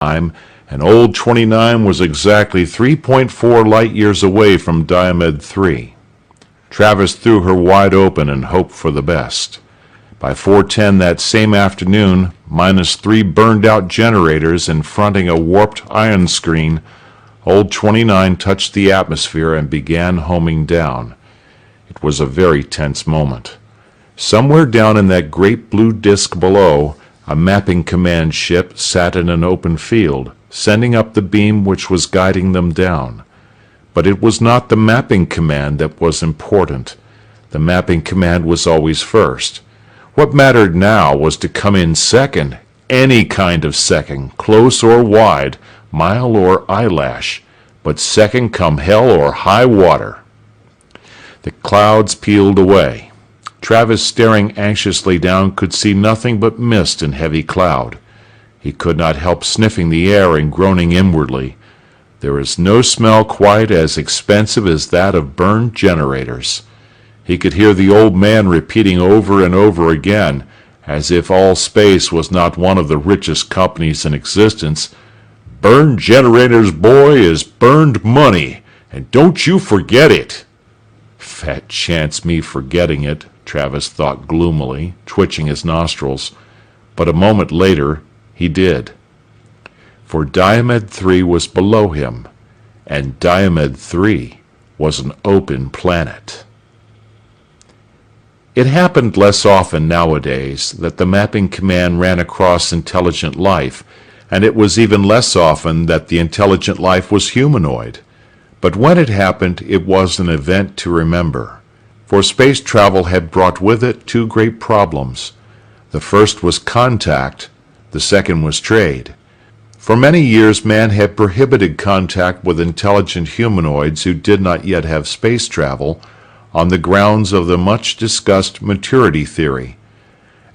time, and Old 29 was exactly 3.4 light-years away from Diomed 3. Travis threw her wide open and hoped for the best. By 4:10 that same afternoon, -3 burned-out generators and fronting a warped ion screen, Old 29 touched the atmosphere and began homing down. It was a very tense moment. Somewhere down in that great blue disk below, a mapping command ship sat in an open field, sending up the beam which was guiding them down. But it was not the mapping command that was important. The mapping command was always first. What mattered now was to come in second, any kind of second, close or wide, mile or eyelash, but second come hell or high water. The clouds peeled away. Travis, staring anxiously down, could see nothing but mist and heavy cloud. He could not help sniffing the air and groaning inwardly. There is no smell quite as expensive as that of burned generators. He could hear the old man repeating over and over again, as if all space was not one of the richest companies in existence, "Burned generators, boy, is burned money, and don't you forget it." Fat chance me forgetting it, Travis thought gloomily, twitching his nostrils. But a moment later, he did. For Diomed 3 was below him, and Diomed 3 was an open planet. It happened less often nowadays that the mapping command ran across intelligent life, and it was even less often that the intelligent life was humanoid. But when it happened, it was an event to remember. For space travel had brought with it two great problems. The first was contact, the second was trade. For many years man had prohibited contact with intelligent humanoids who did not yet have space travel, on the grounds of the much-discussed maturity theory.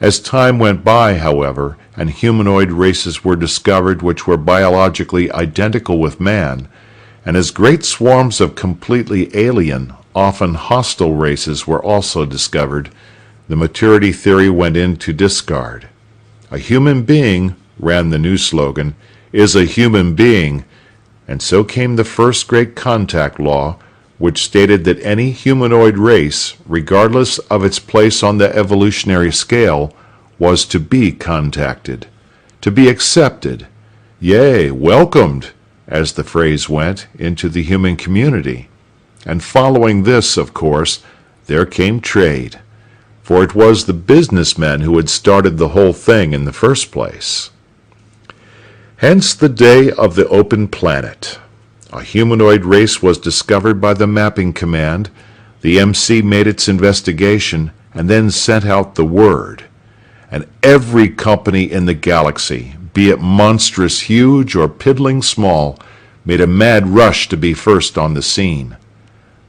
As time went by, however, and humanoid races were discovered which were biologically identical with man, and as great swarms of completely alien, often hostile races were also discovered, the maturity theory went into discard. "A human being," ran the new slogan, "is a human being," and so came the first great contact law, which stated that any humanoid race, regardless of its place on the evolutionary scale, was to be contacted, to be accepted, yea, welcomed, as the phrase went, into the human community. And following this, of course, there came trade, for it was the businessmen who had started the whole thing in the first place. Hence the day of the open planet. A humanoid race was discovered by the mapping command, the MC made its investigation, and then sent out the word. And every company in the galaxy, be it monstrous huge or piddling small, made a mad rush to be first on the scene.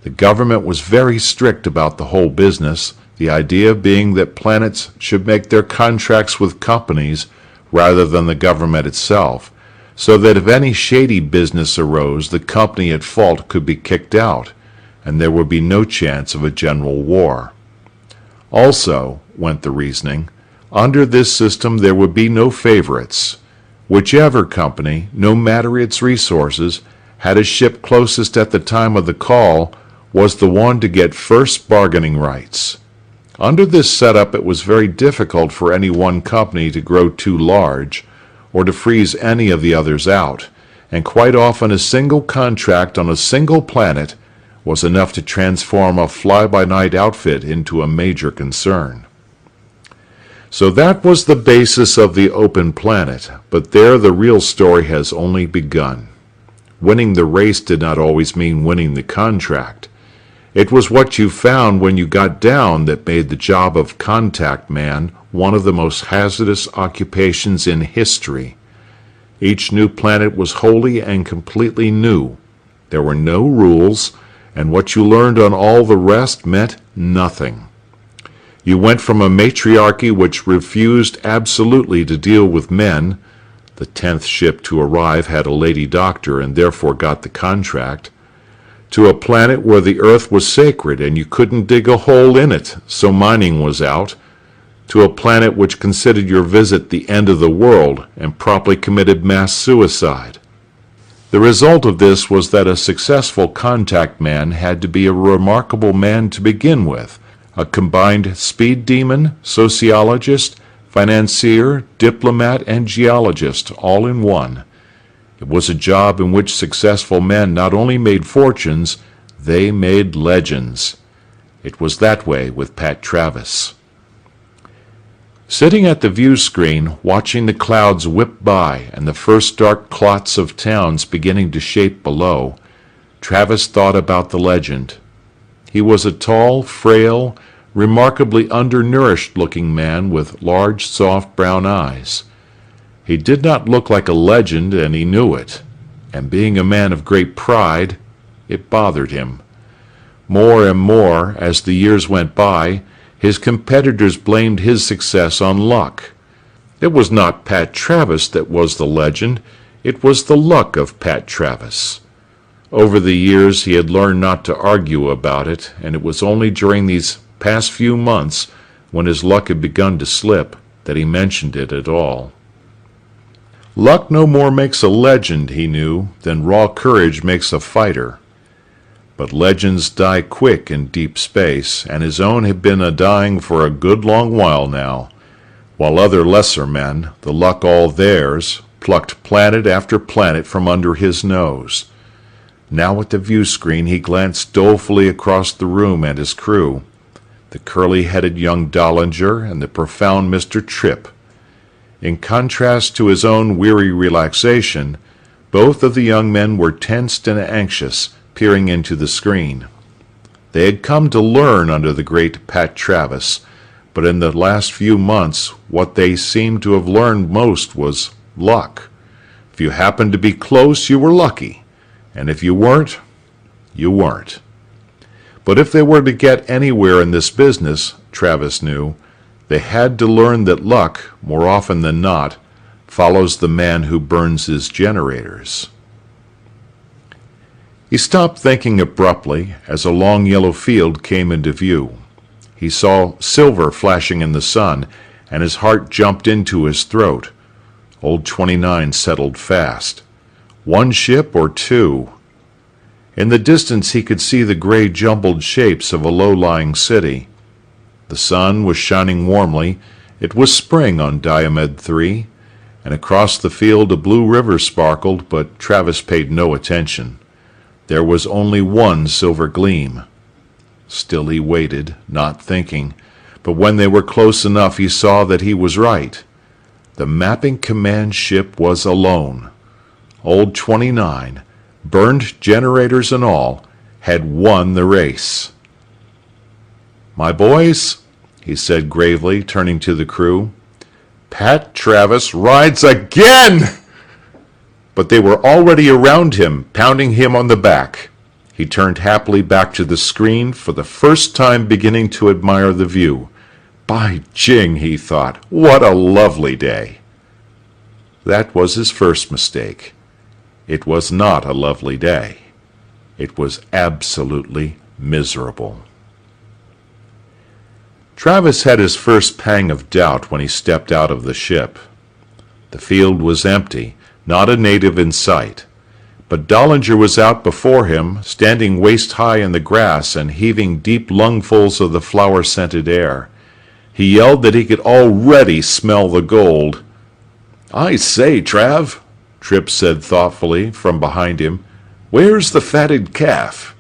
The government was very strict about the whole business, the idea being that planets should make their contracts with companies rather than the government itself, so that if any shady business arose, the company at fault could be kicked out, and there would be no chance of a general war. Also, went the reasoning, under this system there would be no favorites. Whichever company, no matter its resources, had a ship closest at the time of the call, was the one to get first bargaining rights. Under this setup, it was very difficult for any one company to grow too large, or to freeze any of the others out, and quite often a single contract on a single planet was enough to transform a fly-by-night outfit into a major concern. So that was the basis of the open planet, but there the real story has only begun. Winning the race did not always mean winning the contract. It was what you found when you got down that made the job of contact man one of the most hazardous occupations in history. Each new planet was wholly and completely new. There were no rules, and what you learned on all the rest meant nothing. You went from a matriarchy which refused absolutely to deal with men — the 10th ship to arrive had a lady doctor and therefore got the contract — to a planet where the earth was sacred and you couldn't dig a hole in it, so mining was out, to a planet which considered your visit the end of the world and promptly committed mass suicide. The result of this was that a successful contact man had to be a remarkable man to begin with, a combined speed demon, sociologist, financier, diplomat, and geologist, all in one. It was a job in which successful men not only made fortunes, they made legends. It was that way with Pat Travis. Sitting at the view screen, watching the clouds whip by and the first dark clots of towns beginning to shape below, Travis thought about the legend. He was a tall, frail, remarkably undernourished-looking man with large, soft brown eyes. He did not look like a legend, and he knew it, and being a man of great pride, it bothered him. More and more, as the years went by, his competitors blamed his success on luck. It was not Pat Travis that was the legend, it was the luck of Pat Travis. Over the years he had learned not to argue about it, and it was only during these past few months, when his luck had begun to slip, that he mentioned it at all. Luck no more makes a legend, he knew, than raw courage makes a fighter. But legends die quick in deep space, and his own had been a-dying for a good long while now, while other lesser men, the luck all theirs, plucked planet after planet from under his nose. Now at the view-screen he glanced dolefully across the room at his crew, the curly-headed young Dollinger and the profound Mr. Tripp. In contrast to his own weary relaxation, both of the young men were tensed and anxious, peering into the screen. They had come to learn under the great Pat Travis, but in the last few months what they seemed to have learned most was luck. If you happened to be close, you were lucky, and if you weren't, you weren't. But if they were to get anywhere in this business, Travis knew, they had to learn that luck, more often than not, follows the man who burns his generators. He stopped thinking abruptly as a long yellow field came into view. He saw silver flashing in the sun, and his heart jumped into his throat. Old 29 settled fast. One ship or two? In the distance he could see the gray jumbled shapes of a low-lying city. The sun was shining warmly. It was spring on Diomed 3, and across the field a blue river sparkled, but Travis paid no attention. There was only one silver gleam. Still he waited, not thinking, but when they were close enough he saw that he was right. The mapping command ship was alone. Old 29, burned generators and all, had won the race. "My boys," he said gravely, turning to the crew, "Pat Travis rides again!" But they were already around him, pounding him on the back. He turned happily back to the screen, for the first time beginning to admire the view. By jing, he thought, what a lovely day. That was his first mistake. It was not a lovely day. It was absolutely miserable. Travis had his first pang of doubt when he stepped out of the ship. The field was empty, not a native in sight, but Dollinger was out before him, standing waist-high in the grass and heaving deep lungfuls of the flower-scented air. He yelled that he could already smell the gold. "I say, Trav," Tripp said thoughtfully from behind him, "where's the fatted calf?"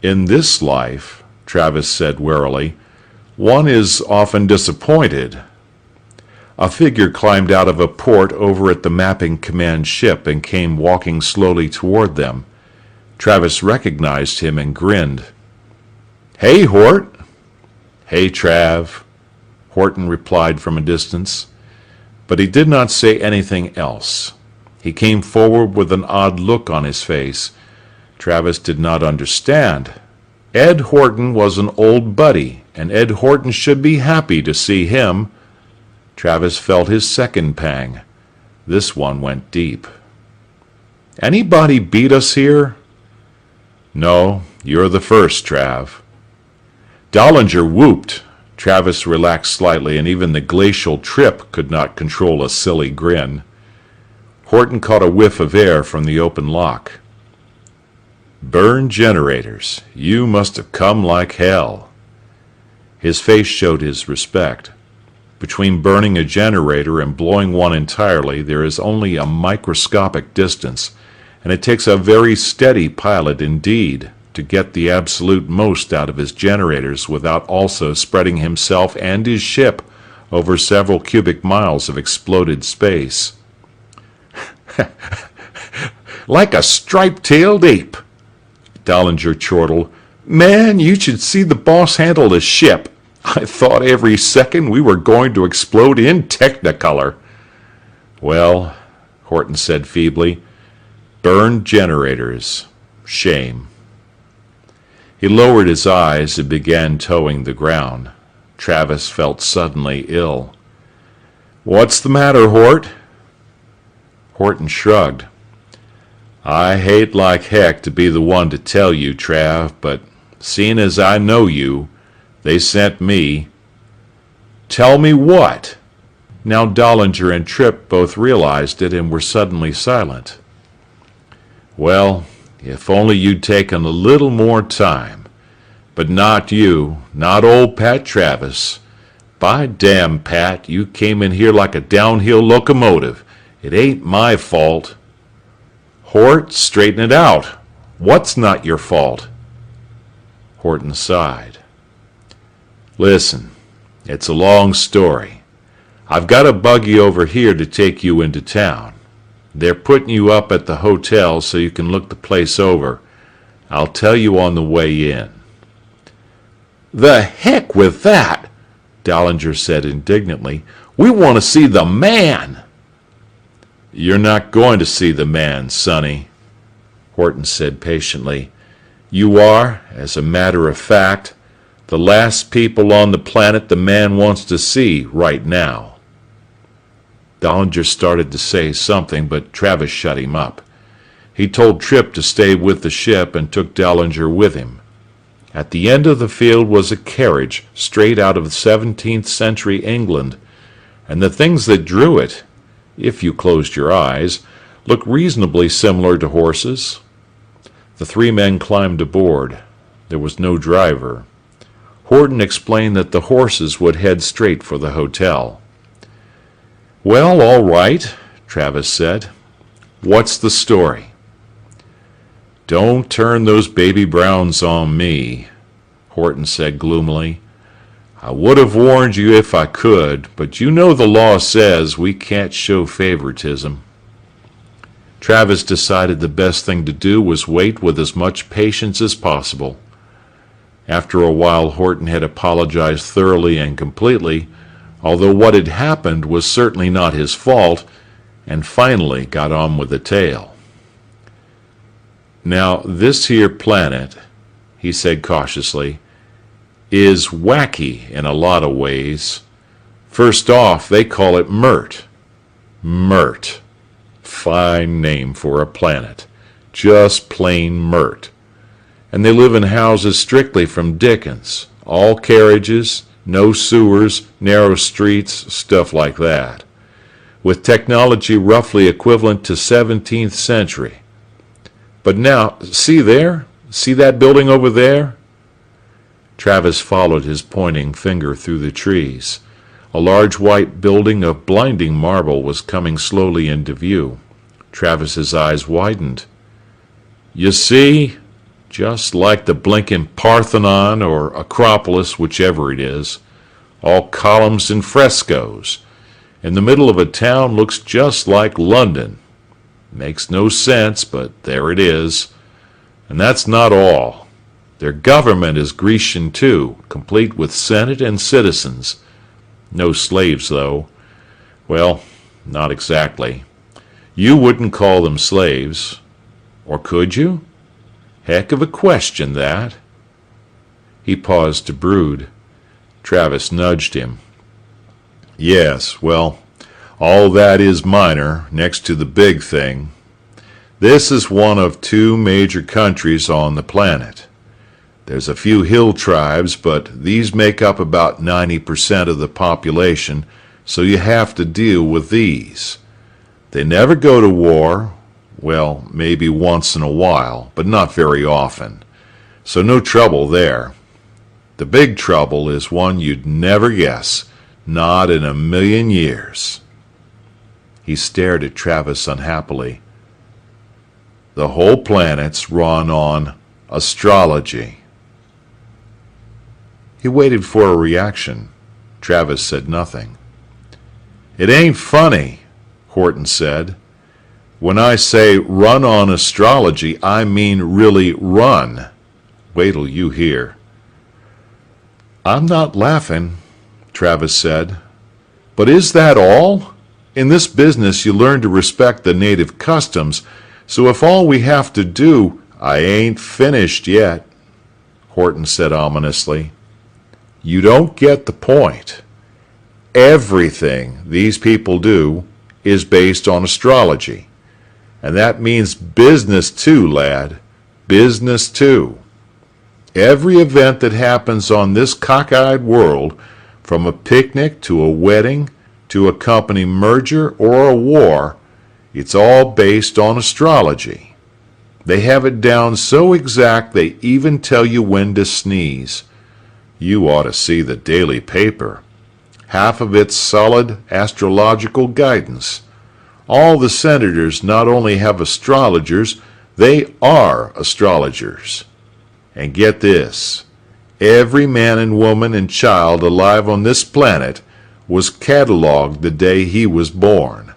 "In this life," Travis said warily, "one is often disappointed." A figure climbed out of a port over at the mapping command ship and came walking slowly toward them. Travis recognized him and grinned. "Hey, Hort." "Hey, Trav," Horton replied from a distance. But he did not say anything else. He came forward with an odd look on his face. Travis did not understand. Ed Horton was an old buddy, and Ed Horton should be happy to see him. Travis felt his second pang. This one went deep. "Anybody beat us here?" "No, you're the first, Trav." Dollinger whooped. Travis relaxed slightly, and even the glacial Trip could not control a silly grin. Horton caught a whiff of air from the open lock. "Burn generators. You must have come like hell." His face showed his respect. Between burning a generator and blowing one entirely, there is only a microscopic distance, and it takes a very steady pilot indeed to get the absolute most out of his generators without also spreading himself and his ship over several cubic miles of exploded space. "Like a striped-tailed ape," Dollinger chortled. "Man, you should see the boss handle the ship. I thought every second we were going to explode in Technicolor." "Well," Horton said feebly, "burned generators. Shame." He lowered his eyes and began towing the ground. Travis felt suddenly ill. "What's the matter, Hort?" Horton shrugged. "I hate like heck to be the one to tell you, Trav, but seeing as I know you, they sent me." "Tell me what?" Now Dollinger and Tripp both realized it and were suddenly silent. "Well, if only you'd taken a little more time. But not you, not old Pat Travis. By damn, Pat, you came in here like a downhill locomotive. It ain't my fault." "Hort, straighten it out. What's not your fault?" Horton sighed. "Listen, it's a long story. I've got a buggy over here to take you into town. They're putting you up at the hotel so you can look the place over. I'll tell you on the way in." "The heck with that!" Dollinger said indignantly. "We want to see the man!" "You're not going to see the man, Sonny," Horton said patiently. "You are, as a matter of fact, the last people on the planet the man wants to see right now." Dollinger started to say something, but Travis shut him up. He told Tripp to stay with the ship and took Dollinger with him. At the end of the field was a carriage straight out of 17th century England, and the things that drew it, if you closed your eyes, looked reasonably similar to horses. The three men climbed aboard. There was no driver. Horton explained that the horses would head straight for the hotel. "Well, all right," Travis said. "What's the story?" "Don't turn those baby browns on me," Horton said gloomily. "I would have warned you if I could, but you know the law says we can't show favoritism." Travis decided the best thing to do was wait with as much patience as possible. After a while, Horton had apologized thoroughly and completely, although what had happened was certainly not his fault, and finally got on with the tale. "Now, this here planet," he said cautiously, "is wacky in a lot of ways. First off, they call it Mert. Mert. Fine name for a planet. Just plain Mert. And they live in houses strictly from Dickens. All carriages, no sewers, narrow streets, stuff like that. With technology roughly equivalent to 17th century. But now, see there? See that building over there?" Travis followed his pointing finger through the trees. A large white building of blinding marble was coming slowly into view. Travis's eyes widened. "You see? Just like the blinking Parthenon or Acropolis, whichever it is. All columns and frescoes. In the middle of a town looks just like London. Makes no sense, but there it is. And that's not all. Their government is Grecian too, complete with senate and citizens. No slaves, though. Well, not exactly. You wouldn't call them slaves. Or could you? Heck of a question, that." He paused to brood. Travis nudged him. "Yes, well, all that is minor, next to the big thing. This is one of two major countries on the planet. There's a few hill tribes, but these make up about 90% of the population, so you have to deal with these. They never go to war, well, maybe once in a while, but not very often. So no trouble there. The big trouble is one you'd never guess, not in a million years. He stared at Travis unhappily. The whole planet's run on astrology. He waited for a reaction. Travis said nothing. It ain't funny, Horton said. When I say run on astrology, I mean really run. Wait till you hear. I'm not laughing, Travis said. But is that all? In this business, you learn to respect the native customs, so if all we have to do... I ain't finished yet, Horton said ominously. You don't get the point. Everything these people do is based on astrology. And that means business too, lad. Business too. Every event that happens on this cockeyed world, from a picnic to a wedding to a company merger or a war, it's all based on astrology. They have it down so exact they even tell you when to sneeze. You ought to see the daily paper. Half of it's solid astrological guidance. All the senators not only have astrologers, they are astrologers. And get this, every man and woman and child alive on this planet was cataloged the day he was born.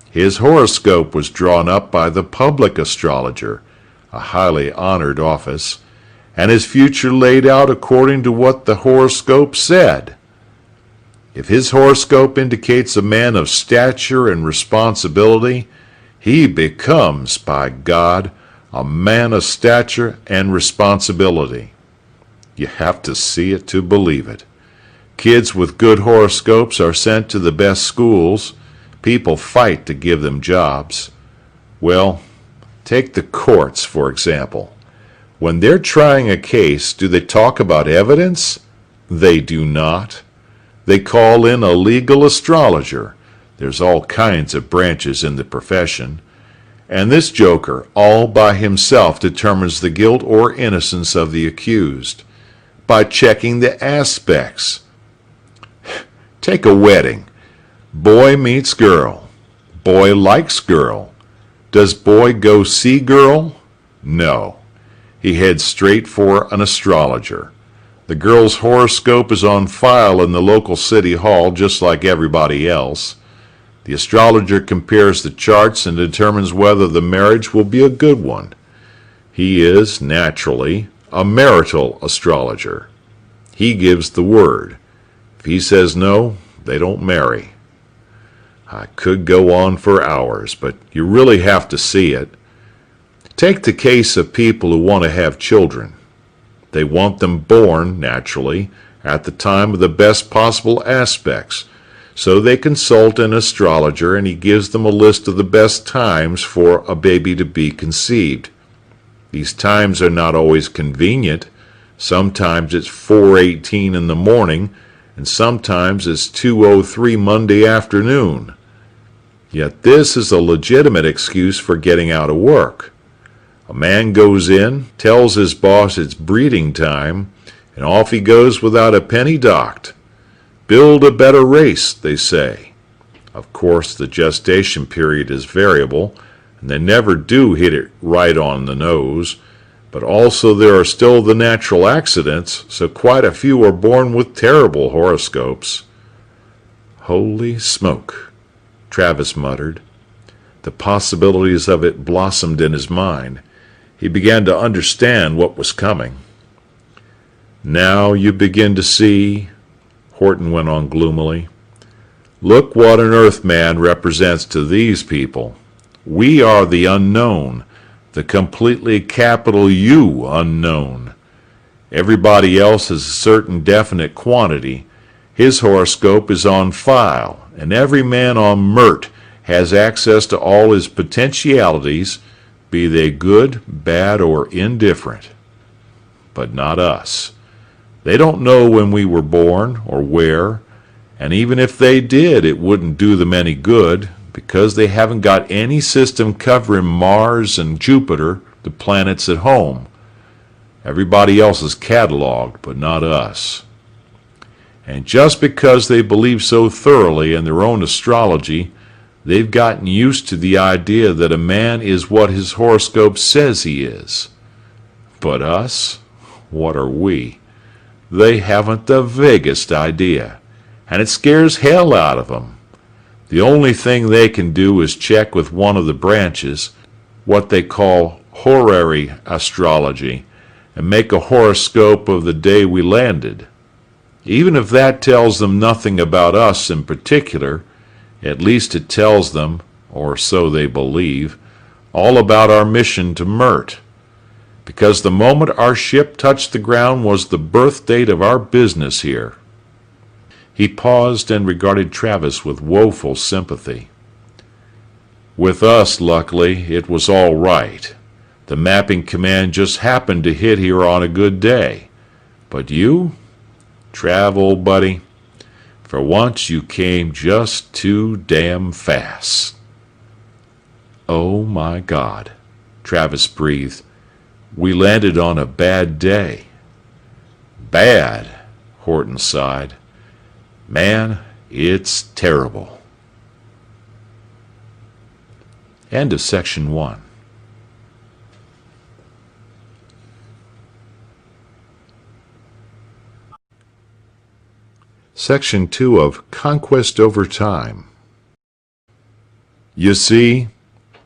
His horoscope was drawn up by the public astrologer, a highly honored office, and his future laid out according to what the horoscope said. If his horoscope indicates a man of stature and responsibility, he becomes, by God, a man of stature and responsibility. You have to see it to believe it. Kids with good horoscopes are sent to the best schools. People fight to give them jobs. Well, take the courts, for example. When they're trying a case, do they talk about evidence? They do not. They call in a legal astrologer. There's all kinds of branches in the profession. And this joker, all by himself, determines the guilt or innocence of the accused by checking the aspects. Take a wedding. Boy meets girl. Boy likes girl. Does boy go see girl? No. He heads straight for an astrologer. The girl's horoscope is on file in the local city hall just like everybody else. The astrologer compares the charts and determines whether the marriage will be a good one. He is, naturally, a marital astrologer. He gives the word. If he says no, they don't marry. I could go on for hours, but you really have to see it. Take the case of people who want to have children. They want them born, naturally, at the time of the best possible aspects. So they consult an astrologer and he gives them a list of the best times for a baby to be conceived. These times are not always convenient. Sometimes it's 4:18 in the morning and sometimes it's 2:03 Monday afternoon. Yet this is a legitimate excuse for getting out of work. A man goes in, tells his boss it's breeding time, and off he goes without a penny docked. Build a better race, they say. Of course, the gestation period is variable, and they never do hit it right on the nose, but also there are still the natural accidents, so quite a few are born with terrible horoscopes. Holy smoke, Travis muttered. The possibilities of it blossomed in his mind. He began to understand what was coming. Now you begin to see, Horton went on gloomily. Look what an Earthman represents to these people. We are the unknown, the completely capital U unknown. Everybody else has a certain definite quantity. His horoscope is on file, and every man on Mert has access to all his potentialities, be they good, bad, or indifferent. but not us. They don't know when we were born or where, and even if they did, it wouldn't do them any good, because they haven't got any system covering Mars and Jupiter, the planets at home. Everybody else is cataloged, but not us. And just because they believe so thoroughly in their own astrology, they've gotten used to the idea that a man is what his horoscope says he is. But us? What are we? They haven't the vaguest idea, and it scares hell out of them. The only thing they can do is check with one of the branches, what they call horary astrology, and make a horoscope of the day we landed. Even if that tells them nothing about us in particular, at least it tells them, or so they believe, all about our mission to Mert. Because the moment our ship touched the ground was the birth date of our business here. He paused and regarded Travis with woeful sympathy. With us, luckily, it was all right. The mapping command just happened to hit here on a good day. But you? Trav, old buddy, for once you came just too damn fast. Oh my God, Travis breathed. We landed on a bad day. Bad, Horton sighed. Man, it's terrible. End of section 1. Section 2 of Conquest Over Time. You see,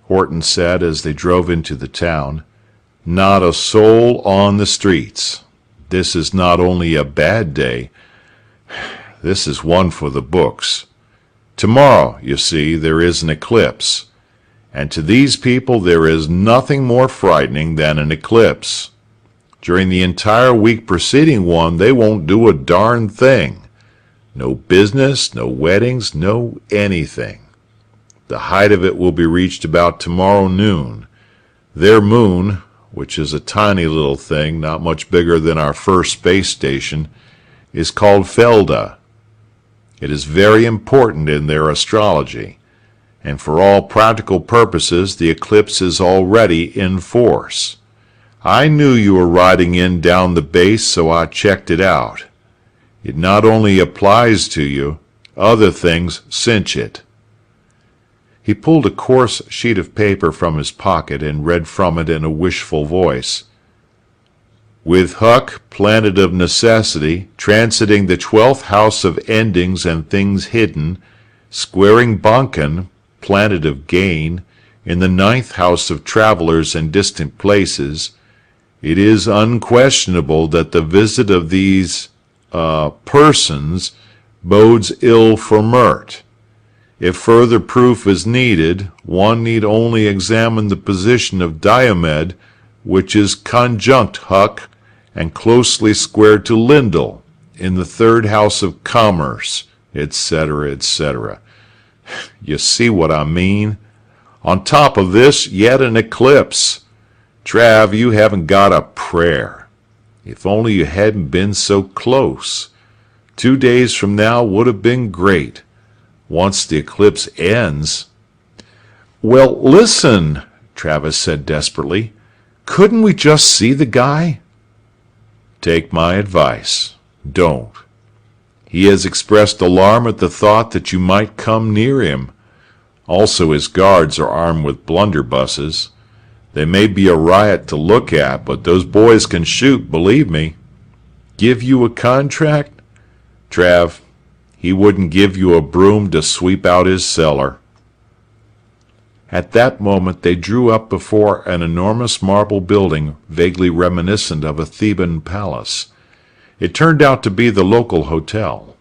Horton said as they drove into the town, not a soul on the streets. This is not only a bad day, this is one for the books. Tomorrow, you see, there is an eclipse, and to these people there is nothing more frightening than an eclipse. During the entire week preceding one, they won't do a darn thing. No business, no weddings, no anything. The height of it will be reached about tomorrow noon. Their moon, which is a tiny little thing, not much bigger than our first space station, is called Felda. It is very important in their astrology, and for all practical purposes, the eclipse is already in force. I knew you were riding in down the base, so I checked it out. It not only applies to you, other things cinch it. He pulled a coarse sheet of paper from his pocket and read from it in a wishful voice. With Huck, planet of necessity, transiting the 12th house of endings and things hidden, squaring Bonken, planet of gain, in the 9th house of travelers and distant places, it is unquestionable that the visit of these persons bodes ill for Mert. If further proof is needed, one need only examine the position of Diomed, which is conjunct Huck and closely squared to Lindell in the 3rd house of commerce, etc., etc. You see what I mean? On top of this, yet an eclipse. Trav, you haven't got a prayer. If only you hadn't been so close. 2 days from now would have been great. Once the eclipse ends. Well, listen, Travis said desperately. Couldn't we just see the guy? Take my advice. Don't. He has expressed alarm at the thought that you might come near him. Also, his guards are armed with blunderbusses. They may be a riot to look at, but those boys can shoot, believe me. Give you a contract? Trav, he wouldn't give you a broom to sweep out his cellar. At that moment they drew up before an enormous marble building vaguely reminiscent of a Theban palace. It turned out to be the local hotel.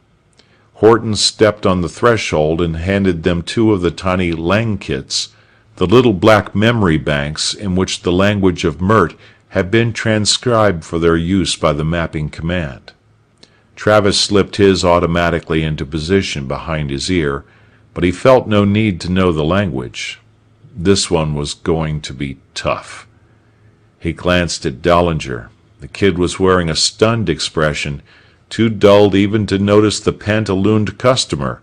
Horton stepped on the threshold and handed them 2 of the tiny langkits, the little black memory banks in which the language of Mert had been transcribed for their use by the mapping command. Travis slipped his automatically into position behind his ear, but he felt no need to know the language. This one was going to be tough. He glanced at Dollinger. The kid was wearing a stunned expression, too dulled even to notice the pantalooned customer,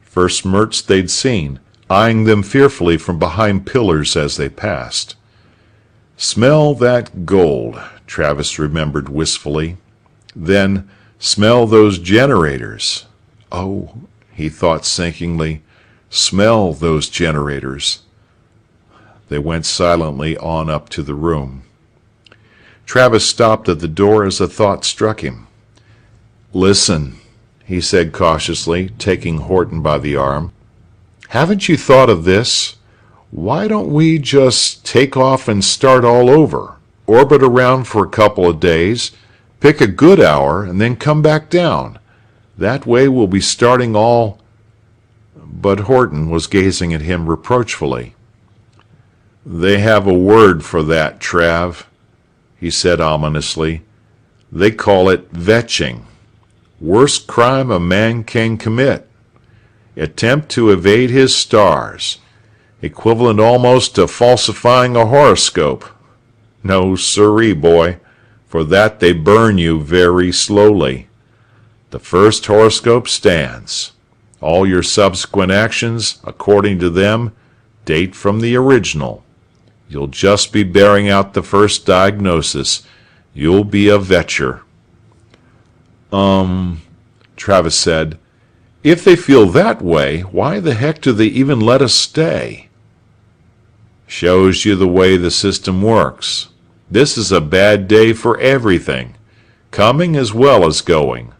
first Mertz they'd seen, eyeing them fearfully from behind pillars as they passed. "Smell that gold," Travis remembered wistfully. Then, "smell those generators." Oh, he thought sinkingly, smell those generators. They went silently on up to the room. Travis stopped at the door as a thought struck him. "Listen," he said cautiously, taking Horton by the arm. "Haven't you thought of this? Why don't we just take off and start all over? Orbit around for a couple of days, pick a good hour, and then come back down. That way we'll be starting all—" But Horton was gazing at him reproachfully. "They have a word for that, Trav," he said ominously. "They call it vetching. Worst crime a man can commit. Attempt to evade his stars. Equivalent almost to falsifying a horoscope. No siree, boy. For that they burn you very slowly. The first horoscope stands. All your subsequent actions, according to them, date from the original. You'll just be bearing out the first diagnosis. You'll be a vetcher." Travis said. "If they feel that way, why the heck do they even let us stay?" "Shows you the way the system works. This is a bad day for everything, coming as well as going.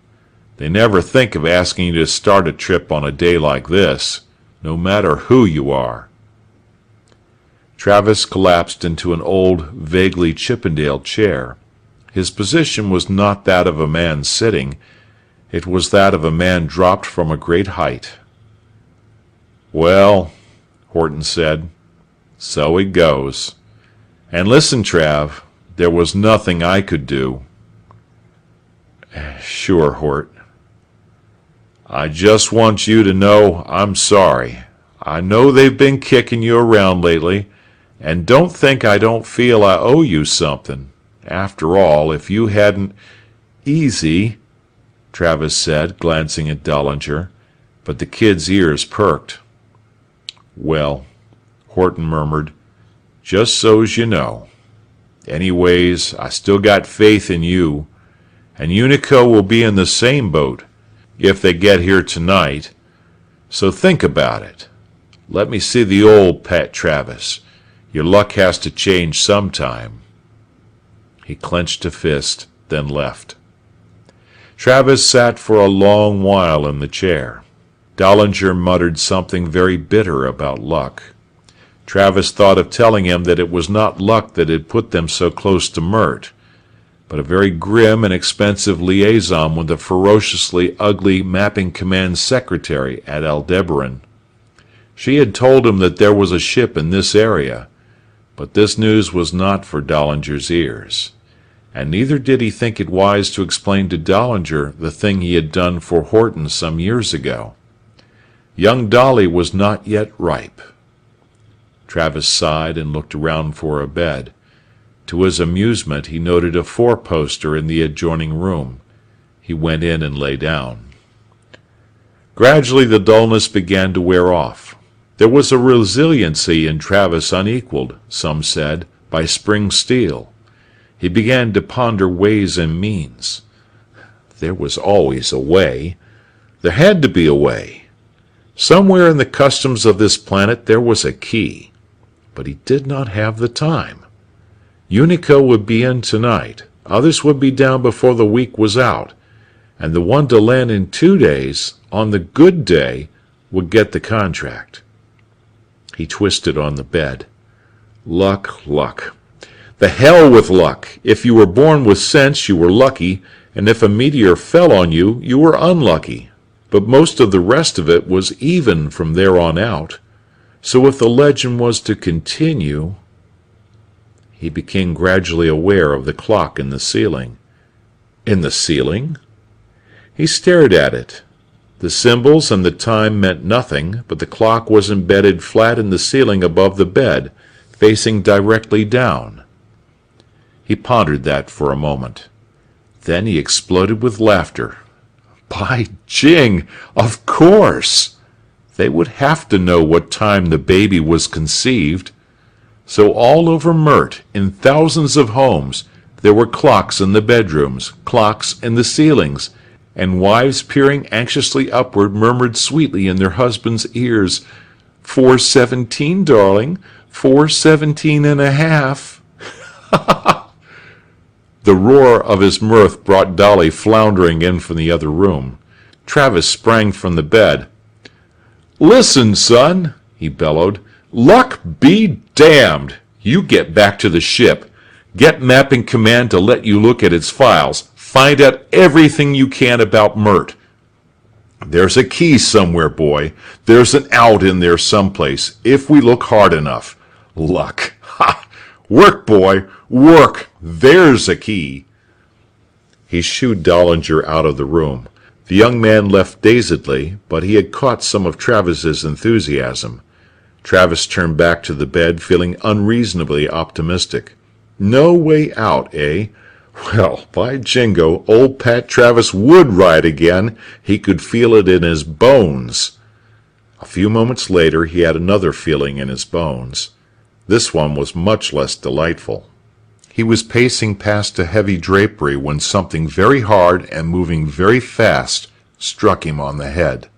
They never think of asking you to start a trip on a day like this, no matter who you are." Travis collapsed into an old, vaguely Chippendale chair. His position was not that of a man sitting. It was that of a man dropped from a great height. "Well," Horton said, "so it goes. And listen, Trav, there was nothing I could do." "Sure, Hort." "I just want you to know I'm sorry. I know they've been kicking you around lately, and don't think I don't feel I owe you something. After all, if you hadn't—" "Easy," Travis said, glancing at Dollinger, but the kid's ears perked. "Well," Horton murmured, "just so's you know. Anyways, I still got faith in you, and Unico will be in the same boat, if they get here tonight. So think about it. Let me see the old Pat Travis. Your luck has to change sometime." He clenched a fist, then left. Travis sat for a long while in the chair. Dollinger muttered something very bitter about luck. Travis thought of telling him that it was not luck that had put them so close to Mert, but a very grim and expensive liaison with the ferociously ugly Mapping Command secretary at Aldebaran. She had told him that there was a ship in this area, but this news was not for Dollinger's ears, and neither did he think it wise to explain to Dollinger the thing he had done for Horton some years ago. Young Dolly was not yet ripe. Travis sighed and looked around for a bed. To his amusement, he noted a four-poster in the adjoining room. He went in and lay down. Gradually the dullness began to wear off. There was a resiliency in Travis unequaled, some said, by spring steel. He began to ponder ways and means. There was always a way. There had to be a way. Somewhere in the customs of this planet there was a key. But he did not have the time. Unico would be in tonight. Others would be down before the week was out. And the one to land in 2 days, on the good day, would get the contract. He twisted on the bed. Luck, luck. The hell with luck. If you were born with sense, you were lucky, and if a meteor fell on you, you were unlucky. But most of the rest of it was even from there on out. So if the legend was to continue... He became gradually aware of the clock in the ceiling. In the ceiling? He stared at it. The symbols and the time meant nothing, but the clock was embedded flat in the ceiling above the bed, facing directly down. He pondered that for a moment. Then he exploded with laughter. By jing, of course! They would have to know what time the baby was conceived. So all over Mert, in thousands of homes, there were clocks in the bedrooms, clocks in the ceilings, and wives peering anxiously upward murmured sweetly in their husbands' ears, 4:17, darling, 4:17 and a half. The roar of his mirth brought Dolly floundering in from the other room. Travis sprang from the bed. "Listen, son," he bellowed. "Luck be damned! You get back to the ship. Get Mapping Command to let you look at its files. Find out everything you can about Mert. There's a key somewhere, boy. There's an out in there someplace, if we look hard enough. Luck! Ha! Work, boy! Work! There's a key!" He shooed Dollinger out of the room. The young man left dazedly, but he had caught some of Travis's enthusiasm. Travis turned back to the bed, feeling unreasonably optimistic. No way out, eh? Well, by jingo, old Pat Travis would ride again. He could feel it in his bones. A few moments later he had another feeling in his bones. This one was much less delightful. He was pacing past a heavy drapery when something very hard and moving very fast struck him on the head.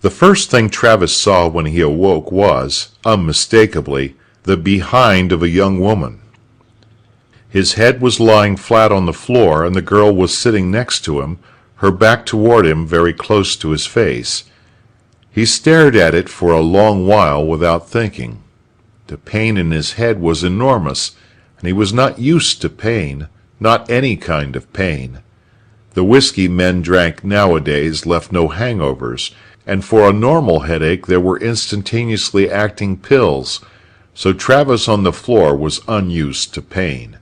The first thing Travis saw when he awoke was, unmistakably, the behind of a young woman. His head was lying flat on the floor, and the girl was sitting next to him, her back toward him very close to his face. He stared at it for a long while without thinking. The pain in his head was enormous, and he was not used to pain, not any kind of pain. The whiskey men drank nowadays left no hangovers, and for a normal headache there were instantaneously acting pills, so Travis on the floor was unused to pain.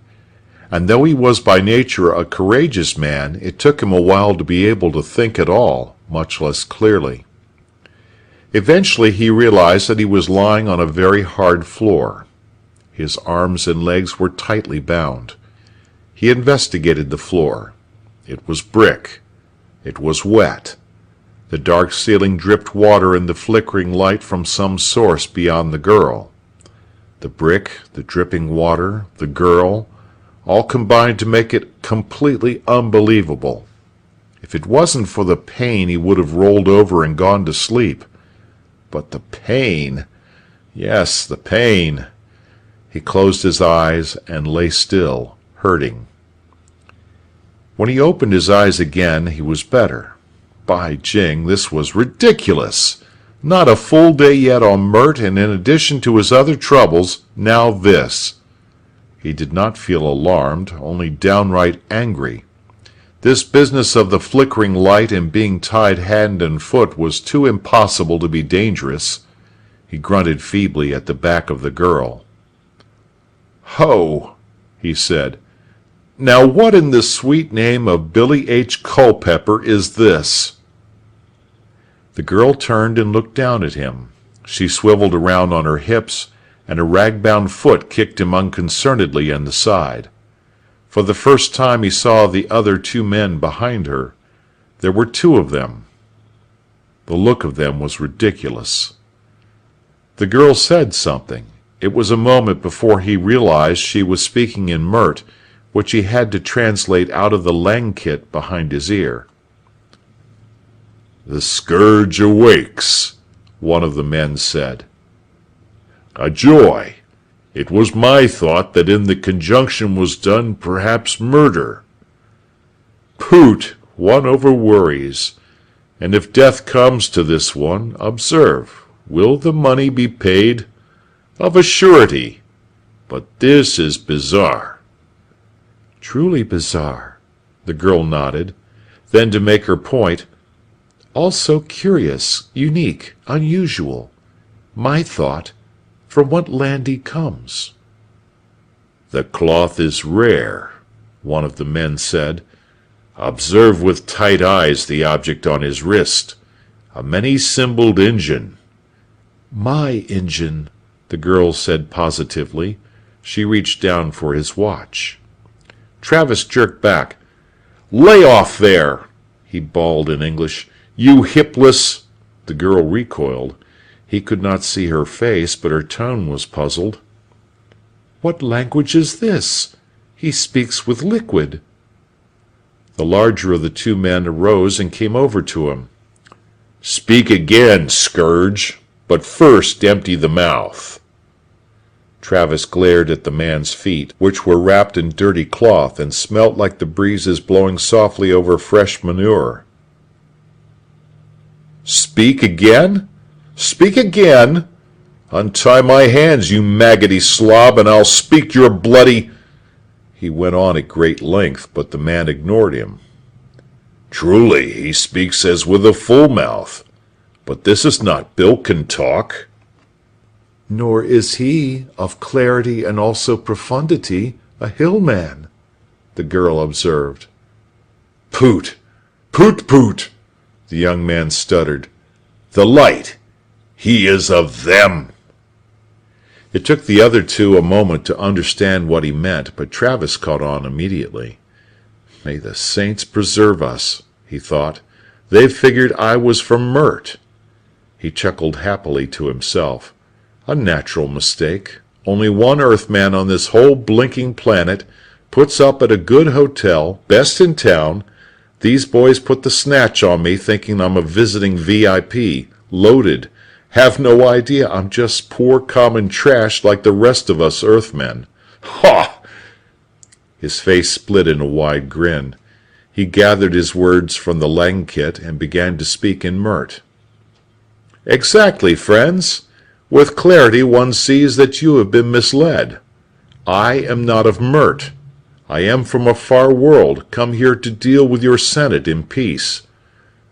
And though he was by nature a courageous man, it took him a while to be able to think at all, much less clearly. Eventually he realized that he was lying on a very hard floor. His arms and legs were tightly bound. He investigated the floor. It was brick. It was wet. The dark ceiling dripped water in the flickering light from some source beyond the girl. The brick, the dripping water, the girl, all combined to make it completely unbelievable. If it wasn't for the pain, he would have rolled over and gone to sleep. But the pain! Yes, the pain! He closed his eyes and lay still, hurting. When he opened his eyes again, he was better. By jing, this was ridiculous! Not a full day yet on Mert, and in addition to his other troubles, now this. He did not feel alarmed, only downright angry. This business of the flickering light and being tied hand and foot was too impossible to be dangerous. He grunted feebly at the back of the girl. "Ho!" he said. "Now what in the sweet name of Billy H. Culpepper is this?" The girl turned and looked down at him. She swiveled around on her hips, and a rag-bound foot kicked him unconcernedly in the side. For the first time he saw the other two men behind her. There were two of them. The look of them was ridiculous. The girl said something. It was a moment before he realized she was speaking in Mert, which he had to translate out of the Langkit behind his ear. "The scourge awakes," one of the men said. "A joy. It was my thought that in the conjunction was done perhaps murder. Poot, one over-worries. And if death comes to this one, observe, will the money be paid? Of a surety. But this is bizarre." "Truly bizarre," the girl nodded. Then, to make her point, "also curious, unique, unusual. My thought, from what land he comes." "The cloth is rare," one of the men said. "Observe with tight eyes the object on his wrist. A many-symboled engine." "My engine," the girl said positively. She reached down for his watch. Travis jerked back. "Lay off there!" he bawled in English. "You hipless—" The girl recoiled. He could not see her face, but her tone was puzzled. "What language is this? He speaks with liquid." The larger of the two men arose and came over to him. "Speak again, scourge, but first empty the mouth." Travis glared at the man's feet, which were wrapped in dirty cloth and smelt like the breezes blowing softly over fresh manure. "Speak again? Speak again? Untie my hands, you maggoty slob, and I'll speak your bloody—" He went on at great length, but the man ignored him. "Truly, he speaks as with a full mouth, but this is not bilken talk." "Nor is he, of clarity and also profundity, a hill man," the girl observed. "Poot! Poot, poot!" the young man stuttered. "The light! He is of them!" It took the other two a moment to understand what he meant, but Travis caught on immediately. "May the saints preserve us," he thought. "They've figured I was from Mert." He chuckled happily to himself. A natural mistake. Only one Earthman on this whole blinking planet, puts up at a good hotel, best in town. These boys put the snatch on me thinking I'm a visiting VIP, loaded. Have no idea I'm just poor common trash like the rest of us Earthmen. Ha! His face split in a wide grin. He gathered his words from the Langkit and began to speak in Mert. "Exactly, friends. With clarity one sees that you have been misled. I am not of Mert. I am from a far world, come here to deal with your Senate in peace.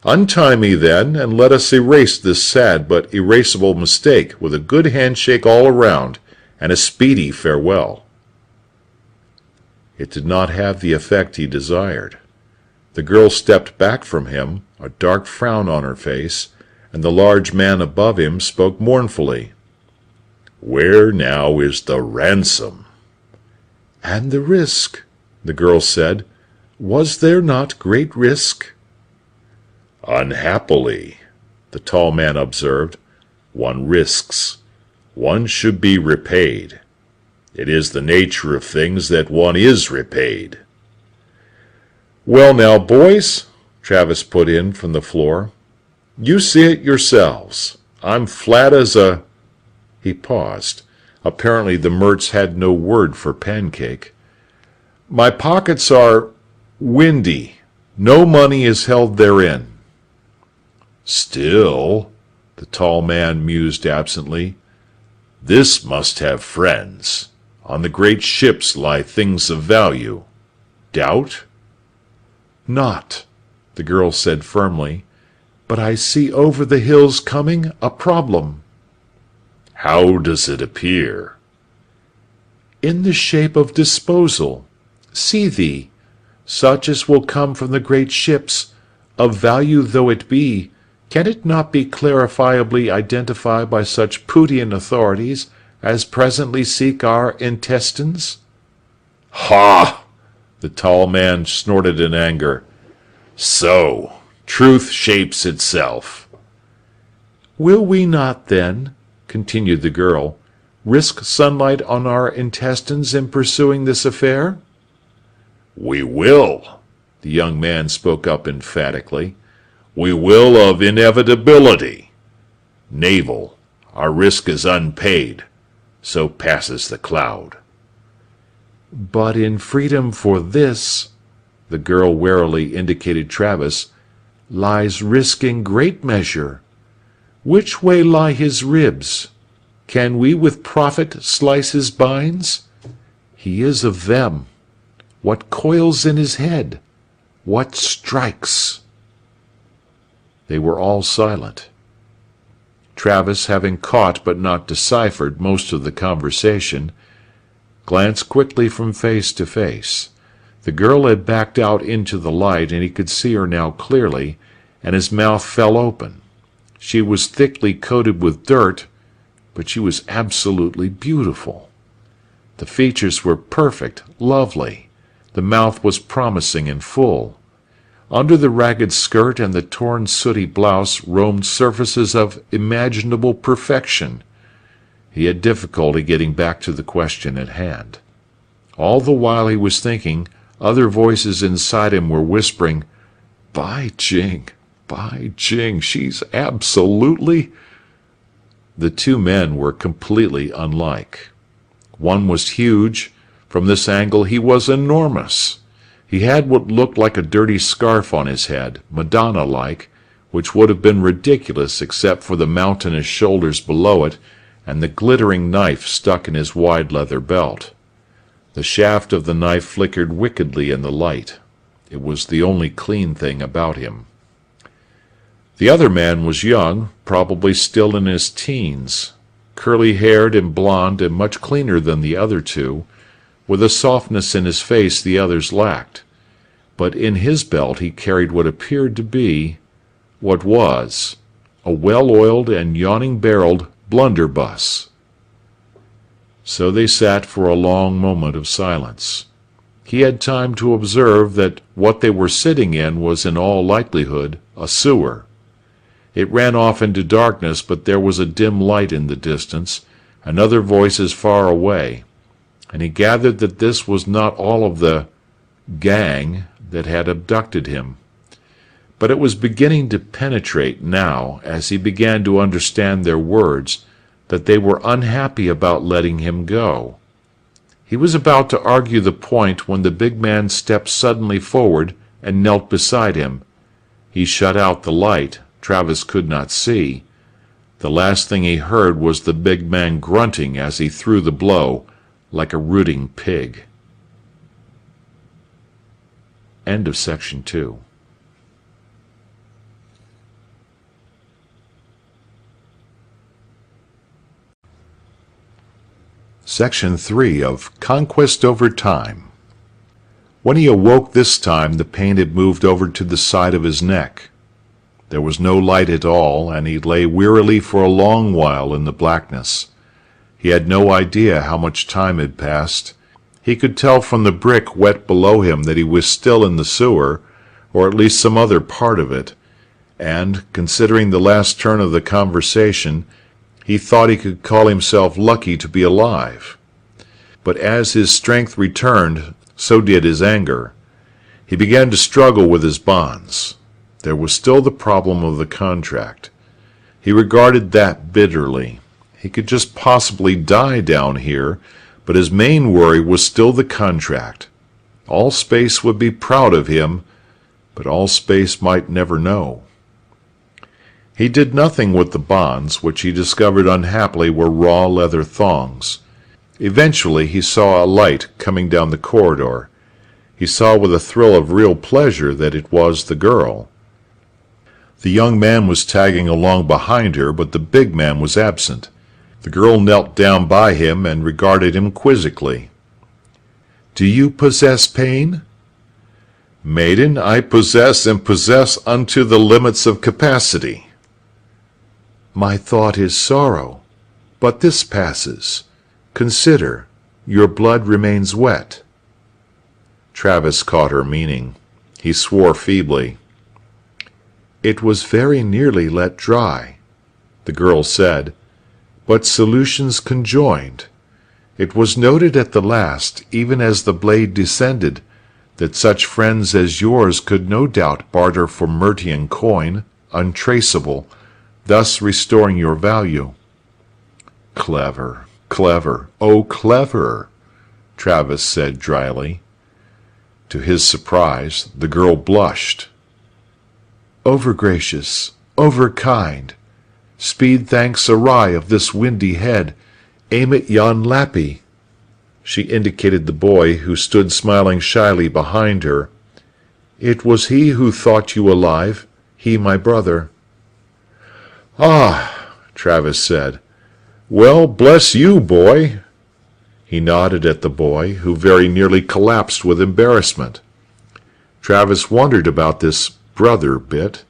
Untie me, then, and let us erase this sad but erasable mistake with a good handshake all around and a speedy farewell." It did not have the effect he desired. The girl stepped back from him, a dark frown on her face, and the large man above him spoke mournfully. "Where now is the ransom?" "And the risk," the girl said. "Was there not great risk?" "Unhappily," the tall man observed, "one risks. One should be repaid. It is the nature of things that one is repaid." "Well now, boys," Travis put in from the floor, "you see it yourselves. I'm flat as a—" He paused. Apparently the Merts had no word for pancake. "My pockets are windy. No money is held therein." "Still," the tall man mused absently, "this must have friends. On the great ships lie things of value. Doubt?" "Not," the girl said firmly, "but I see over the hills coming a problem." "How does it appear?" "In the shape of disposal. See thee, such as will come from the great ships, of value though it be, can it not be clarifiably identified by such Putian authorities as presently seek our intestines?" "Ha!" the tall man snorted in anger. "So, truth shapes itself." "Will we not, then," continued the girl, "risk sunlight on our intestines in pursuing this affair?" "We will," the young man spoke up emphatically. "We will of inevitability. Naval, our risk is unpaid. So passes the cloud." "But in freedom for this," the girl warily indicated Travis, "lies risk in great measure. Which way lie his ribs? Can we with profit slice his binds? He is of them. What coils in his head? What strikes?" They were all silent. Travis, having caught but not deciphered most of the conversation, glanced quickly from face to face. The girl had backed out into the light, and he could see her now clearly, and his mouth fell open. She was thickly coated with dirt, but she was absolutely beautiful. The features were perfect, lovely. The mouth was promising and full. Under the ragged skirt and the torn sooty blouse roamed surfaces of imaginable perfection. He had difficulty getting back to the question at hand. All the while he was thinking, other voices inside him were whispering, "By Jing, she's absolutely—" The two men were completely unlike. One was huge. From this angle he was enormous. He had what looked like a dirty scarf on his head, Madonna-like, which would have been ridiculous except for the mountainous shoulders below it and the glittering knife stuck in his wide leather belt. The shaft of the knife flickered wickedly in the light. It was the only clean thing about him. The other man was young, probably still in his teens, curly-haired and blond and much cleaner than the other two, with a softness in his face the others lacked. But in his belt he carried what appeared to be, what was, a well-oiled and yawning-barreled blunderbuss. So they sat for a long moment of silence. He had time to observe that what they were sitting in was in all likelihood a sewer. It ran off into darkness, but there was a dim light in the distance, and other voices far away, and he gathered that this was not all of the gang that had abducted him. But it was beginning to penetrate now, as he began to understand their words, that they were unhappy about letting him go. He was about to argue the point when the big man stepped suddenly forward and knelt beside him. He shut out the light. Travis could not see. The last thing he heard was the big man grunting as he threw the blow, like a rooting pig. End of section 2. Section 3 of Conquest Over Time. When he awoke this time, the pain had moved over to the side of his neck. There was no light at all, and he lay wearily for a long while in the blackness. He had no idea how much time had passed. He could tell from the brick wet below him that he was still in the sewer, or at least some other part of it, and, considering the last turn of the conversation, he thought he could call himself lucky to be alive. But as his strength returned, so did his anger. He began to struggle with his bonds. There was still the problem of the contract. He regarded that bitterly. He could just possibly die down here, but his main worry was still the contract. Allspace would be proud of him, but Allspace might never know. He did nothing with the bonds, which he discovered unhappily were raw leather thongs. Eventually he saw a light coming down the corridor. He saw with a thrill of real pleasure that it was the girl. The young man was tagging along behind her, but the big man was absent. The girl knelt down by him and regarded him quizzically. "Do you possess pain?" "Maiden, I possess and possess unto the limits of capacity." "My thought is sorrow, but this passes. Consider, your blood remains wet." Travis caught her meaning. He swore feebly. "It was very nearly let dry," the girl said, "but solutions conjoined. It was noted at the last, even as the blade descended, that such friends as yours could no doubt barter for Mertian coin, untraceable, thus restoring your value." "Clever, clever, oh clever," Travis said dryly. To his surprise, the girl blushed. "Overgracious, overkind. Speed thanks awry of this windy head. Aim at yon lappy." She indicated the boy, who stood smiling shyly behind her. "It was he who thought you alive, he my brother." "Ah," Travis said. "Well, bless you, boy." He nodded at the boy, who very nearly collapsed with embarrassment. Travis wondered about this brother bit.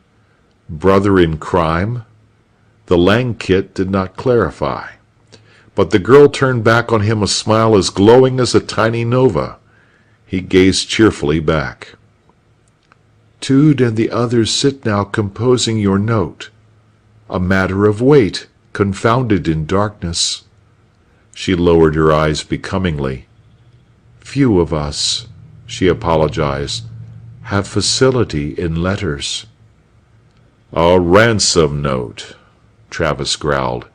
Brother in crime? The Langkit did not clarify. but the girl turned back on him a smile as glowing as a tiny nova. He gazed cheerfully back. "Tude and the others sit now composing your note. A matter of weight, confounded in darkness." She lowered her eyes becomingly. "Few of us," she apologized, "have facility in letters." "A ransom note," Travis growled.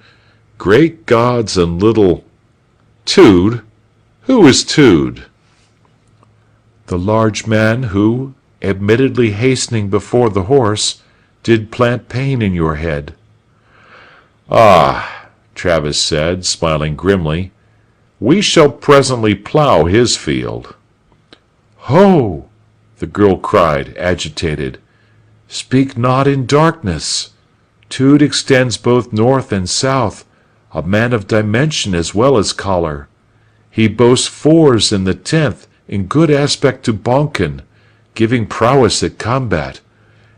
"Great gods and little... Tude? Who is Tude?" "The large man who, admittedly hastening before the horse, did plant pain in your head." "Ah," Travis said, smiling grimly, "we shall presently plow his field." "Ho!" the girl cried, agitated. "Speak not in darkness. Tude extends both north and south, a man of dimension as well as choler. He boasts fours in the 10th, in good aspect to Bonken, giving prowess at combat,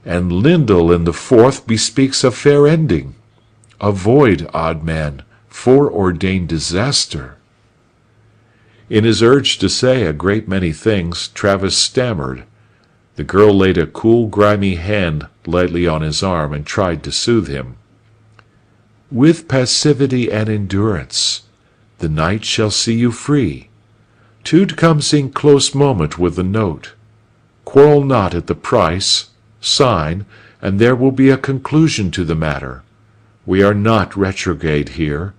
and Lindel in the 4th bespeaks a fair ending. Avoid, odd man, foreordained disaster." In his urge to say a great many things, Travis stammered. The girl laid a cool, grimy hand lightly on his arm and tried to soothe him. "With passivity and endurance, the night shall see you free. Tude comes in close moment with the note. Quarrel not at the price, sign, and there will be a conclusion to the matter. We are not retrograde here.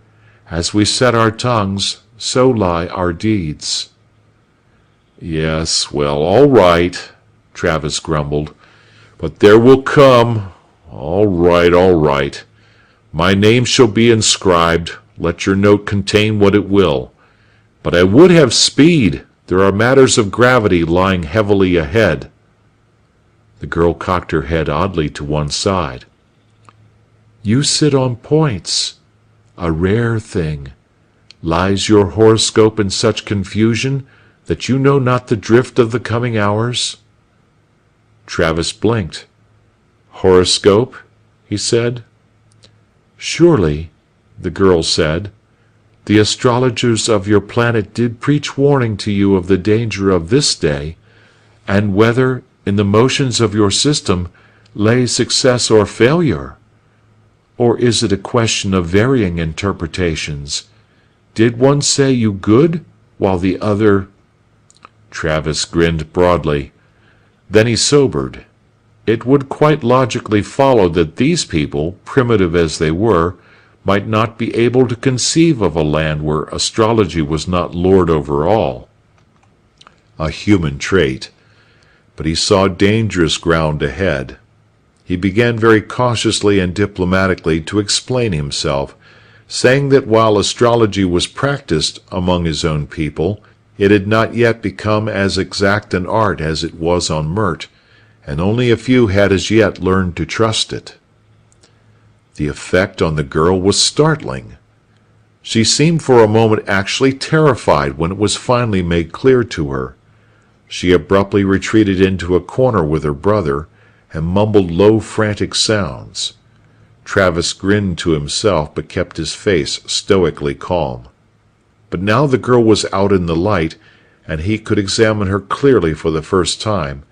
As we set our tongues, so lie our deeds." "Yes, well, all right," Travis grumbled. "But there will come... All right, all right. My name shall be inscribed, let your note contain what it will. But I would have speed. There are matters of gravity lying heavily ahead." The girl cocked her head oddly to one side. "You sit on points. A rare thing. Lies your horoscope in such confusion that you know not the drift of the coming hours?" Travis blinked. "Horoscope?" he said. "Surely," the girl said. "The astrologers of your planet did preach warning to you of the danger of this day, and whether, in the motions of your system, lay success or failure. Or is it a question of varying interpretations? Did one say you good, while the other—" Travis grinned broadly. Then he sobered. It would quite logically follow that these people, primitive as they were, might not be able to conceive of a land where astrology was not lord over all. A human trait. But he saw dangerous ground ahead. He began very cautiously and diplomatically to explain himself, saying that while astrology was practiced among his own people, it had not yet become as exact an art as it was on Mert, and only a few had as yet learned to trust it. The effect on the girl was startling. She seemed for a moment actually terrified when it was finally made clear to her. She abruptly retreated into a corner with her brother, and mumbled low, frantic sounds. Travis grinned to himself, but kept his face stoically calm. But now the girl was out in the light, and he could examine her clearly for the first time,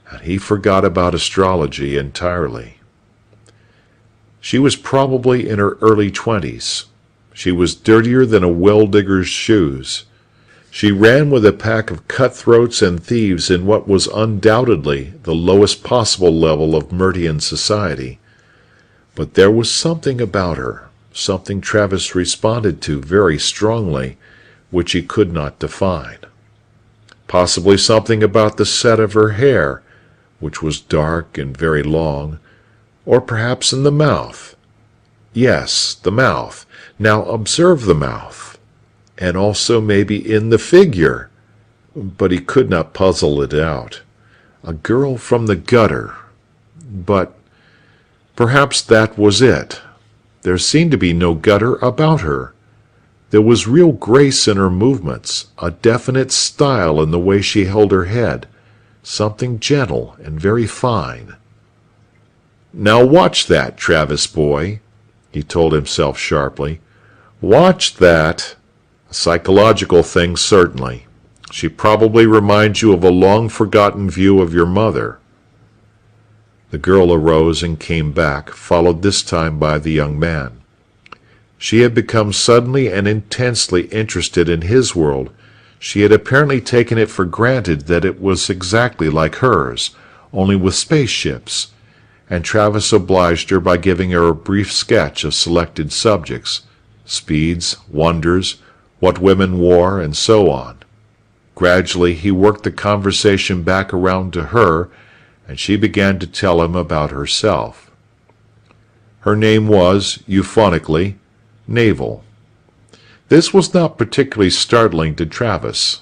and he forgot about astrology entirely. She was probably in her early 20s. She was dirtier than a well-digger's shoes. She ran with a pack of cutthroats and thieves in what was undoubtedly the lowest possible level of Mertian society. But there was something about her, something Travis responded to very strongly, which he could not define. Possibly something about the set of her hair, which was dark and very long, or perhaps in the mouth. Yes, the mouth. Now observe the mouth. And also maybe in the figure. But he could not puzzle it out. A girl from the gutter. But perhaps that was it. There seemed to be no gutter about her. There was real grace in her movements, a definite style in the way she held her head, something gentle and very fine. "Now watch that, Travis boy," he told himself sharply. Watch that. A psychological thing, certainly. She probably reminds you of a long-forgotten view of your mother. The girl arose and came back, followed this time by the young man. She had become suddenly and intensely interested in his world. She had apparently taken it for granted that it was exactly like hers, only with spaceships, and Travis obliged her by giving her a brief sketch of selected subjects, speeds, wonders, what women wore, and so on. Gradually he worked the conversation back around to her, and she began to tell him about herself. Her name was, euphonically, Navel. This was not particularly startling to Travis.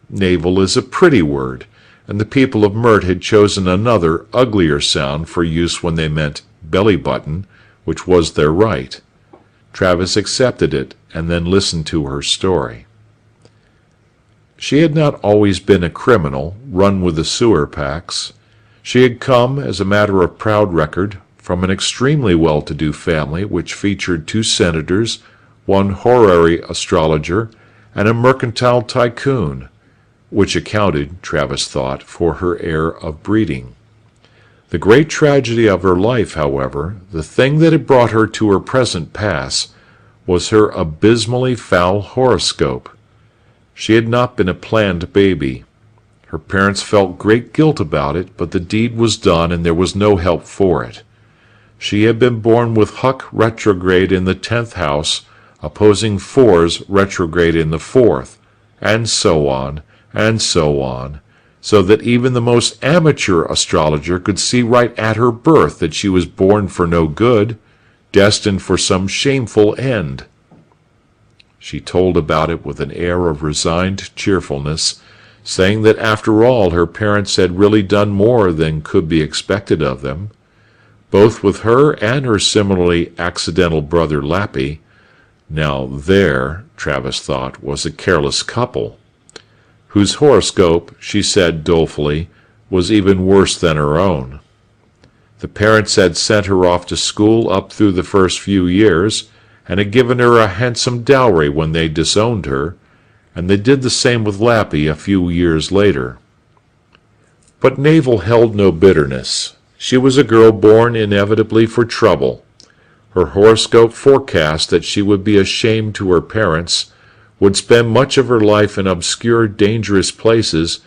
Navel is a pretty word, and the people of Mert had chosen another, uglier sound for use when they meant belly button, which was their right. Travis accepted it, and then listened to her story. She had not always been a criminal, run with the sewer packs. She had come, as a matter of proud record, from an extremely well-to-do family which featured 2 senators, 1 horary astrologer, and a mercantile tycoon, which accounted, Travis thought, for her air of breeding. The great tragedy of her life, however, the thing that had brought her to her present pass, was her abysmally foul horoscope. She had not been a planned baby. Her parents felt great guilt about it, but the deed was done and there was no help for it. She had been born with Huck retrograde in the 10th house, opposing 4s retrograde in the 4th, and so on, so that even the most amateur astrologer could see right at her birth that she was born for no good, destined for some shameful end. She told about it with an air of resigned cheerfulness, saying that after all her parents had really done more than could be expected of them. Both with her and her similarly accidental brother Lappy, now there, Travis thought, was a careless couple, whose horoscope, she said dolefully, was even worse than her own. The parents had sent her off to school up through the first few years, and had given her a handsome dowry when they disowned her, and they did the same with Lappy a few years later. But Navel held no bitterness. She was a girl born inevitably for trouble. Her horoscope forecast that she would be a shame to her parents, would spend much of her life in obscure, dangerous places,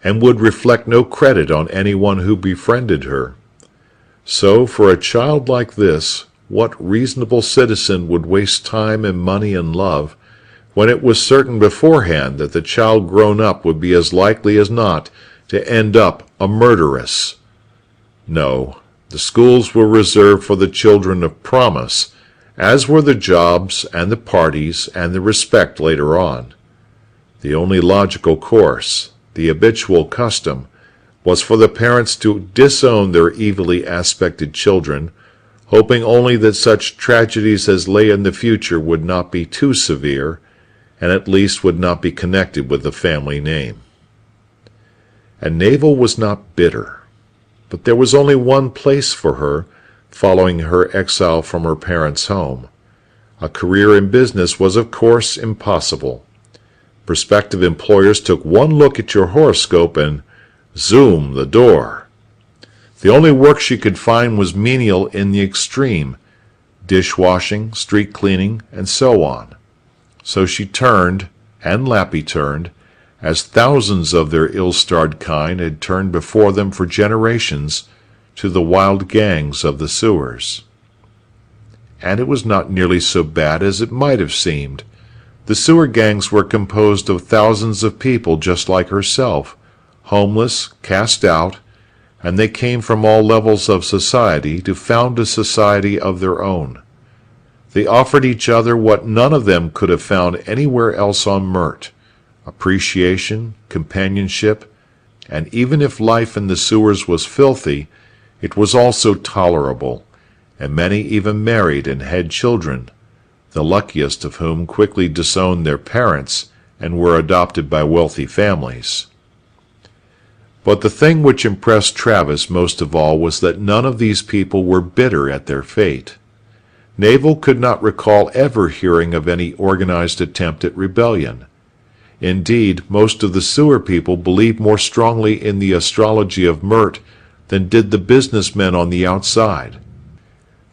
and would reflect no credit on anyone who befriended her. So, for a child like this, what reasonable citizen would waste time and money and love, when it was certain beforehand that the child grown up would be as likely as not to end up a murderess? No, the schools were reserved for the children of promise, as were the jobs and the parties and the respect later on. The only logical course, the habitual custom, was for the parents to disown their evilly aspected children, hoping only that such tragedies as lay in the future would not be too severe, and at least would not be connected with the family name. And Navel was not bitter, but there was only one place for her, following her exile from her parents' home. A career in business was of course impossible. Prospective employers took one look at your horoscope and zoom the door. The only work she could find was menial in the extreme, dishwashing, street cleaning, and so on. So she turned, and Lappy turned, as thousands of their ill-starred kind had turned before them for generations, to the wild gangs of the sewers. And it was not nearly so bad as it might have seemed. The sewer gangs were composed of thousands of people just like herself, homeless, cast out, and they came from all levels of society to found a society of their own. They offered each other what none of them could have found anywhere else on Mert: appreciation, companionship, and even if life in the sewers was filthy, it was also tolerable, and many even married and had children, the luckiest of whom quickly disowned their parents and were adopted by wealthy families. But the thing which impressed Travis most of all was that none of these people were bitter at their fate. Navel could not recall ever hearing of any organized attempt at rebellion. Indeed, most of the sewer people believed more strongly in the astrology of Mert than did the businessmen on the outside.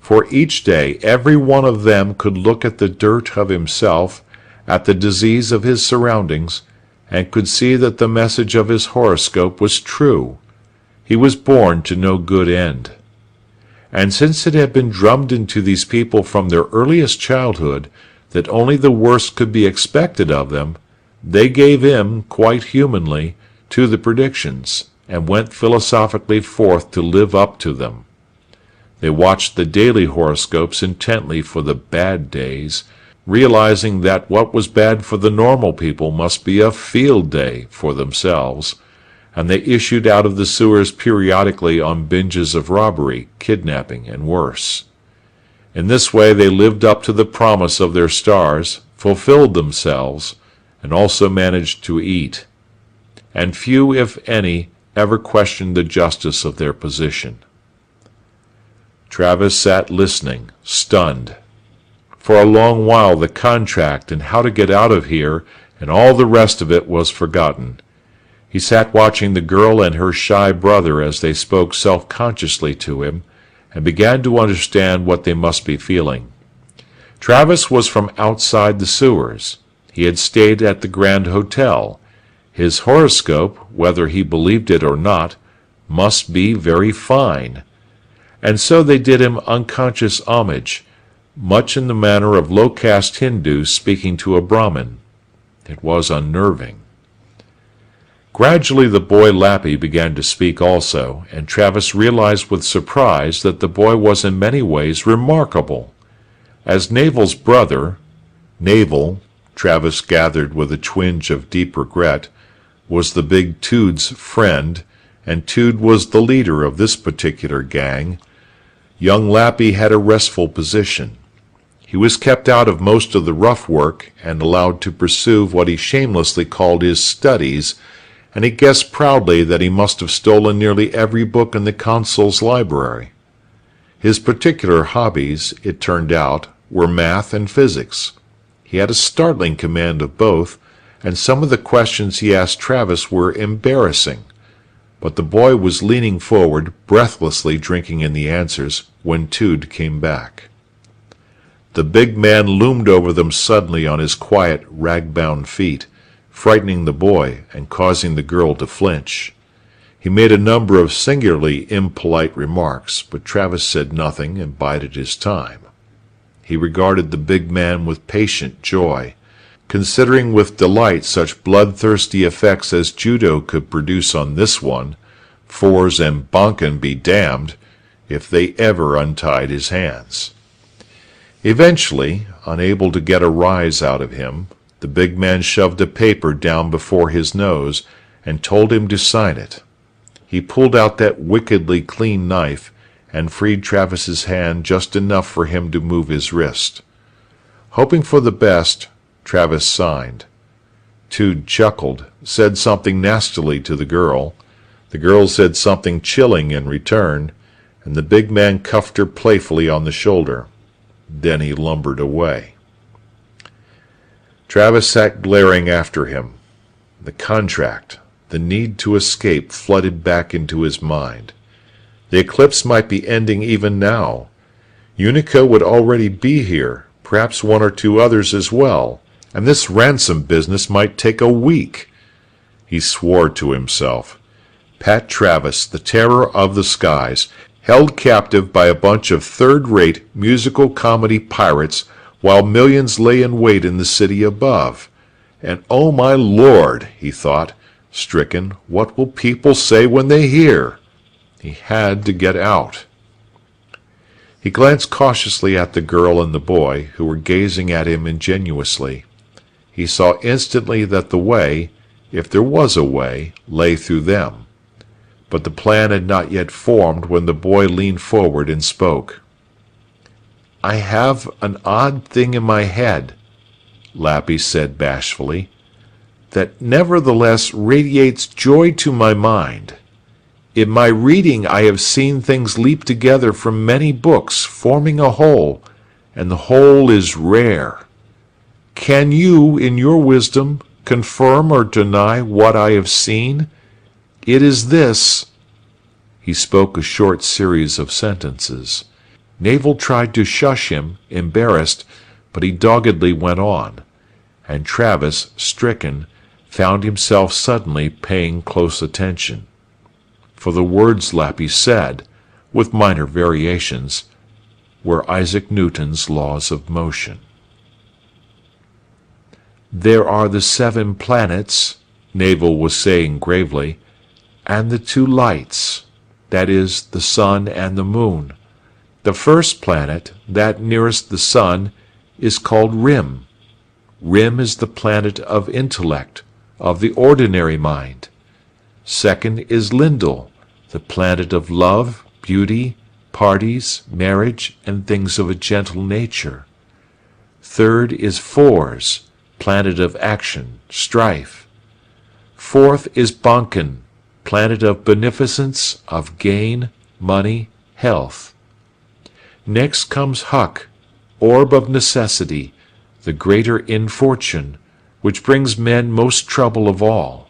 For each day every one of them could look at the dirt of himself, at the disease of his surroundings, and could see that the message of his horoscope was true. He was born to no good end. And since it had been drummed into these people from their earliest childhood that only the worst could be expected of them, they gave in, quite humanly, to the predictions, and went philosophically forth to live up to them. They watched the daily horoscopes intently for the bad days, realizing that what was bad for the normal people must be a field day for themselves, and they issued out of the sewers periodically on binges of robbery, kidnapping, and worse. In this way they lived up to the promise of their stars, fulfilled themselves, and also managed to eat. And few, if any, ever questioned the justice of their position. Travis sat listening, stunned. For a long while the contract and how to get out of here and all the rest of it was forgotten. He sat watching the girl and her shy brother as they spoke self-consciously to him, and began to understand what they must be feeling. Travis was from outside the sewers. He had stayed at the Grand Hotel. His horoscope, whether he believed it or not, must be very fine. And so they did him unconscious homage, much in the manner of low-caste Hindus speaking to a Brahmin. It was unnerving. Gradually the boy Lappy began to speak also, and Travis realized with surprise that the boy was in many ways remarkable. As Navel's brother, Navel, Travis gathered with a twinge of deep regret, was the big Tude's friend, and Tude was the leader of this particular gang. Young Lappy had a restful position. He was kept out of most of the rough work and allowed to pursue what he shamelessly called his studies, and he guessed proudly that he must have stolen nearly every book in the consul's library. His particular hobbies, it turned out, were math and physics. He had a startling command of both, and some of the questions he asked Travis were embarrassing. But the boy was leaning forward, breathlessly drinking in the answers, when Tude came back. The big man loomed over them suddenly on his quiet, rag-bound feet, frightening the boy and causing the girl to flinch. He made a number of singularly impolite remarks, but Travis said nothing and bided his time. He regarded the big man with patient joy, considering with delight such bloodthirsty effects as judo could produce on this one, Fours and Bonken be damned, if they ever untied his hands. Eventually, unable to get a rise out of him, the big man shoved a paper down before his nose and told him to sign it. He pulled out that wickedly clean knife and freed Travis's hand just enough for him to move his wrist. Hoping for the best, Travis signed. Tude chuckled, said something nastily to the girl. The girl said something chilling in return, and the big man cuffed her playfully on the shoulder. Then he lumbered away. Travis sat glaring after him. The contract, the need to escape flooded back into his mind. The eclipse might be ending even now. Unico would already be here, perhaps one or two others as well, and this ransom business might take a week. He swore to himself. Pat Travis, the terror of the skies, held captive by a bunch of third-rate musical comedy pirates while millions lay in wait in the city above. And oh my Lord, he thought, stricken, what will people say when they hear? He had to get out. He glanced cautiously at the girl and the boy, who were gazing at him ingenuously. He saw instantly that the way, if there was a way, lay through them. But the plan had not yet formed when the boy leaned forward and spoke. "I have an odd thing in my head," Lappy said bashfully, "that nevertheless radiates joy to my mind. In my reading I have seen things leap together from many books, forming a whole, and the whole is rare. Can you, in your wisdom, confirm or deny what I have seen? It is this." He spoke a short series of sentences. Navel tried to shush him, embarrassed, but he doggedly went on, and Travis, stricken, found himself suddenly paying close attention. For the words Lappy said, with minor variations, were Isaac Newton's laws of motion. "There are the 7 planets," Navel was saying gravely, "and the 2 lights, that is, the sun and the moon. The first planet, that nearest the sun, is called Rim. Rim is the planet of intellect, of the ordinary mind. Second is Lindel, the planet of love, beauty, parties, marriage, and things of a gentle nature. Third is Fors, planet of action, strife. Fourth is Bonken, planet of beneficence, of gain, money, health. Next comes Huck, orb of necessity, the greater infortune, which brings men most trouble of all.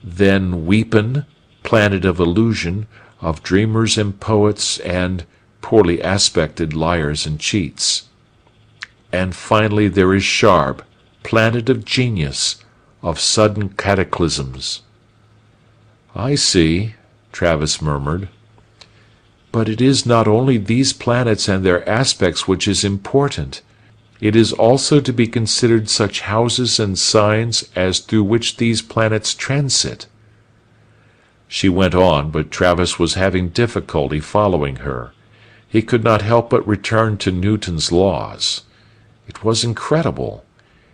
Then Weepen, planet of illusion, of dreamers and poets and poorly aspected liars and cheats. And finally there is Sharb, planet of genius, of sudden cataclysms." "I see," Travis murmured. "But it is not only these planets and their aspects which is important. It is also to be considered such houses and signs as through which these planets transit." She went on, but Travis was having difficulty following her. He could not help but return to Newton's laws. It was incredible.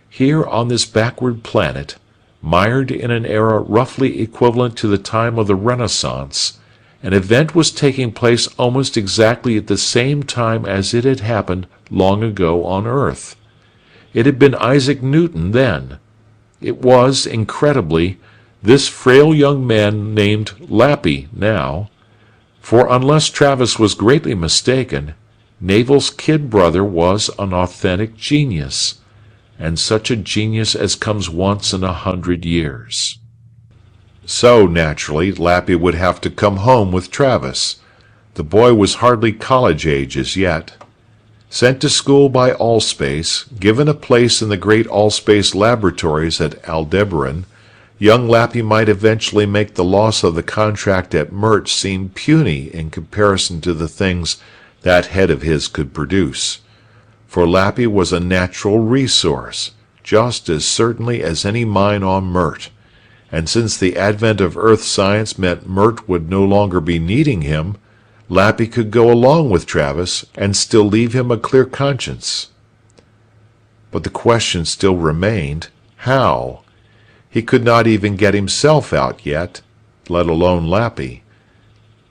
Here on this backward planet, mired in an era roughly equivalent to the time of the Renaissance, an event was taking place almost exactly at the same time as it had happened long ago on Earth. It had been Isaac Newton then. It was, incredibly, this frail young man named Lappy now, for unless Travis was greatly mistaken, Navel's kid brother was an authentic genius, and such a genius as comes once in 100 years. So, naturally, Lappy would have to come home with Travis. The boy was hardly college age as yet. Sent to school by Allspace, given a place in the great Allspace laboratories at Aldebaran, young Lappy might eventually make the loss of the contract at Mert seem puny in comparison to the things that head of his could produce. For Lappy was a natural resource, just as certainly as any mine on Mert, and since the advent of earth science meant Mert would no longer be needing him, Lappy could go along with Travis and still leave him a clear conscience. But the question still remained, how? He could not even get himself out yet, let alone Lappy.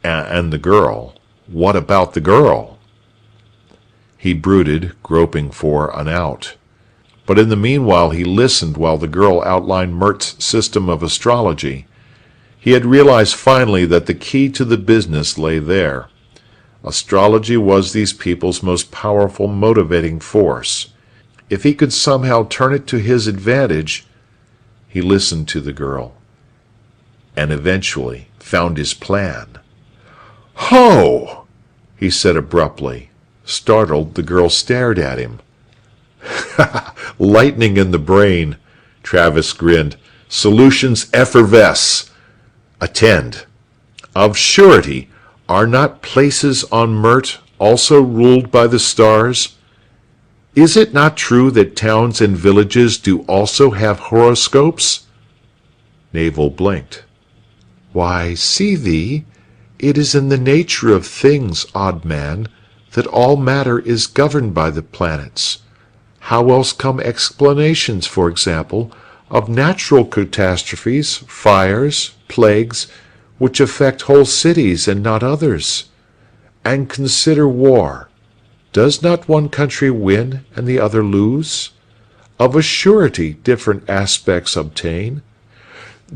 And the girl. What about the girl? He brooded, groping for an out. But in the meanwhile he listened while the girl outlined Mert's system of astrology. He had realized finally that the key to the business lay there. Astrology was these people's most powerful motivating force. If he could somehow turn it to his advantage. He listened to the girl, and eventually found his plan. "Ho!" he said abruptly. Startled, the girl stared at him. "Lightning in the brain," Travis grinned. "Solutions effervesce. Attend. Of surety, are not places on Mert also ruled by the stars? Is it not true that towns and villages do also have horoscopes?" Navel blinked. "Why, see thee, it is in the nature of things, odd man, that all matter is governed by the planets. How else come explanations, for example, of natural catastrophes, fires, plagues, which affect whole cities and not others? And consider war. Does not one country win and the other lose? Of a surety different aspects obtain."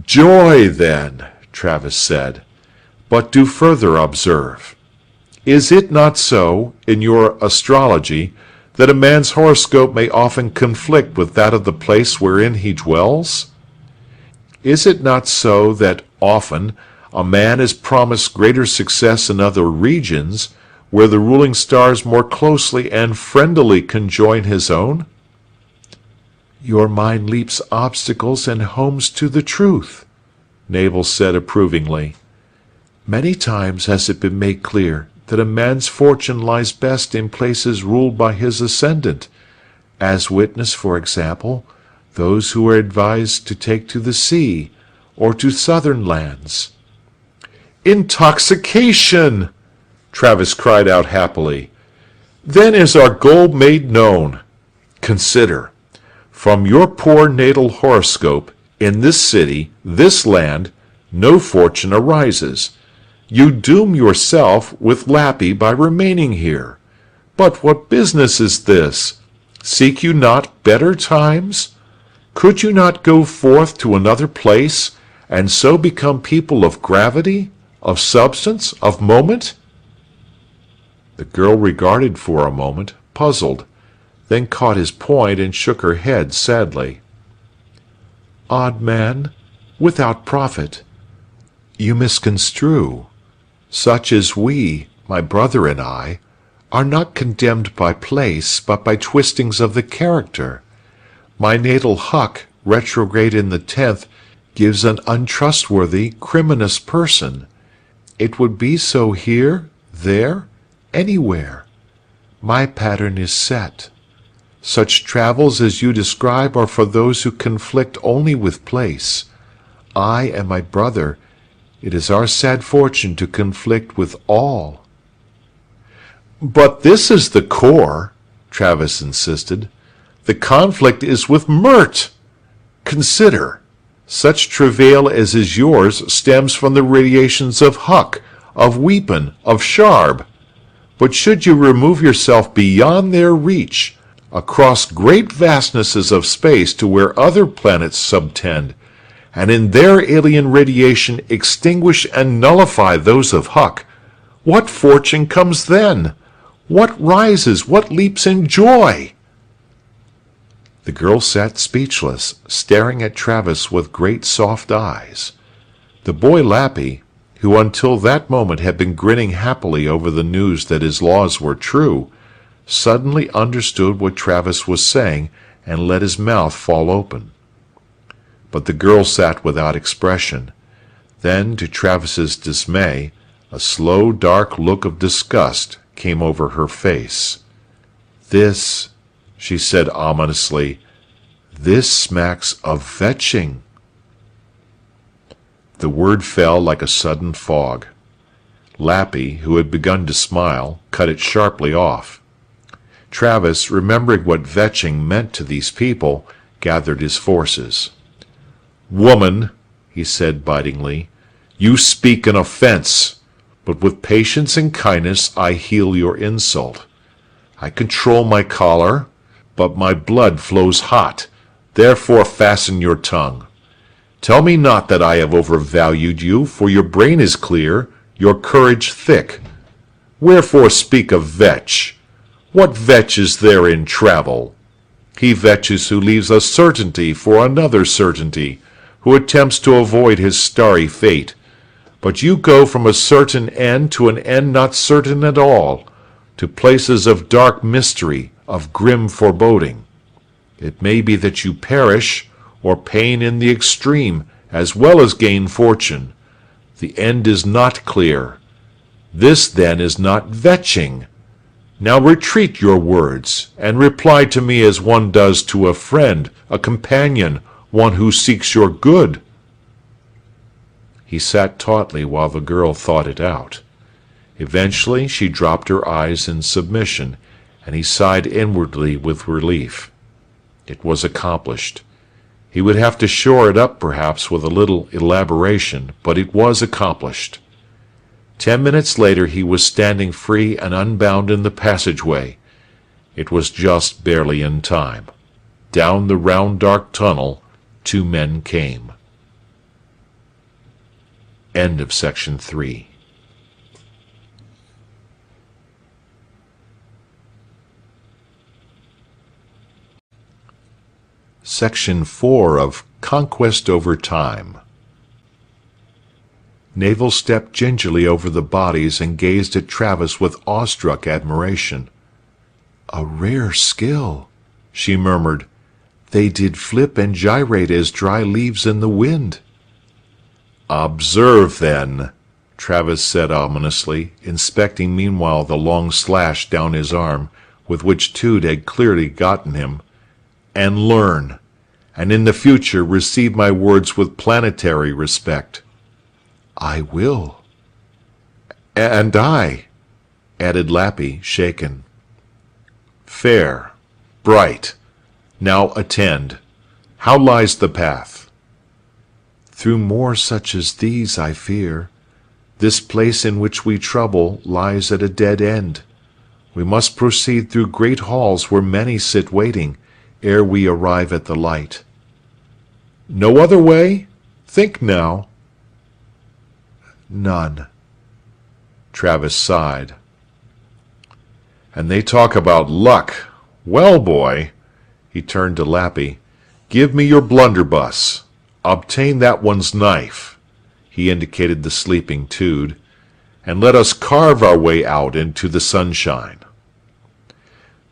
"Joy, then," Travis said. "But do further observe. Is it not so, in your astrology, that a man's horoscope may often conflict with that of the place wherein he dwells? Is it not so that often a man is promised greater success in other regions, where the ruling stars more closely and friendlily conjoin his own? Your mind leaps obstacles and homes to the truth, Nabal said approvingly. Many times has it been made clear that a man's fortune lies best in places ruled by his ascendant, as witness, for example, those who are advised to take to the sea or to southern lands. Intoxication! Travis cried out happily. Then is our goal made known. Consider, from your poor natal horoscope, in this city, this land, no fortune arises. You doom yourself with Lappy by remaining here. But what business is this? Seek you not better times? Could you not go forth to another place, and so become people of gravity, of substance, of moment? The girl regarded for a moment, puzzled, then caught his point and shook her head sadly. Odd man, without profit, you misconstrue. Such as we, my brother and I, are not condemned by place, but by twistings of the character. My natal Huck, retrograde in the 10th, gives an untrustworthy, criminous person. It would be so here, there, anywhere. My pattern is set. Such travels as you describe are for those who conflict only with place. I and my brother, it is our sad fortune to conflict with all. But this is the core, Travis insisted. The conflict is with Mert. Consider, such travail as is yours stems from the radiations of Huck, of Weepen, of Sharb. But should you remove yourself beyond their reach, across great vastnesses of space to where other planets subtend, and in their alien radiation extinguish and nullify those of Huck, what fortune comes then? What rises? What leaps in joy? The girl sat speechless, staring at Travis with great soft eyes. The boy Lappy, who until that moment had been grinning happily over the news that his laws were true, suddenly understood what Travis was saying and let his mouth fall open. But the girl sat without expression. Then, to Travis's dismay, a slow, dark look of disgust came over her face. This, she said ominously, this smacks of vetching. The word fell like a sudden fog. Lappy, who had begun to smile, cut it sharply off. Travis, remembering what vetching meant to these people, gathered his forces. Woman, he said bitingly, you speak an offense, but with patience and kindness I heal your insult. I control my choler, but my blood flows hot, therefore fasten your tongue. Tell me not that I have overvalued you, for your brain is clear, your courage thick. Wherefore speak of vetch? What vetch is there in travel? He vetches who leaves a certainty for another certainty, who attempts to avoid his starry fate. But you go from a certain end to an end not certain at all, to places of dark mystery, of grim foreboding. It may be that you perish, or pain in the extreme, as well as gain fortune. The end is not clear. This, then, is not vetching. Now retreat your words, and reply to me as one does to a friend, a companion, one who seeks your good. He sat tautly while the girl thought it out. Eventually she dropped her eyes in submission, and he sighed inwardly with relief. It was accomplished. He would have to shore it up perhaps with a little elaboration, but it was accomplished. 10 minutes later he was standing free and unbound in the passageway. It was just barely in time. Down the round dark tunnel 2 men came. End of section 3. Section 4 of Conquest Over Time. Navel stepped gingerly over the bodies and gazed at Travis with awestruck admiration. "A rare skill," she murmured. "They did flip and gyrate as dry leaves in the wind." "Observe, then," Travis said ominously, inspecting meanwhile the long slash down his arm, with which Tude had clearly gotten him, "and learn, and in the future receive my words with planetary respect." "I will." "And I," added Lappy, shaken. "Fair, bright. Now attend. How lies the path?" "Through more such as these, I fear. This place in which we trouble lies at a dead end. We must proceed through great halls where many sit waiting, ere we arrive at the light." "No other way? Think now." "None." Travis sighed. "And they talk about luck. Well, boy," he turned to Lappy, "give me your blunderbuss. Obtain that one's knife," he indicated the sleeping Tude, "and let us carve our way out into the sunshine."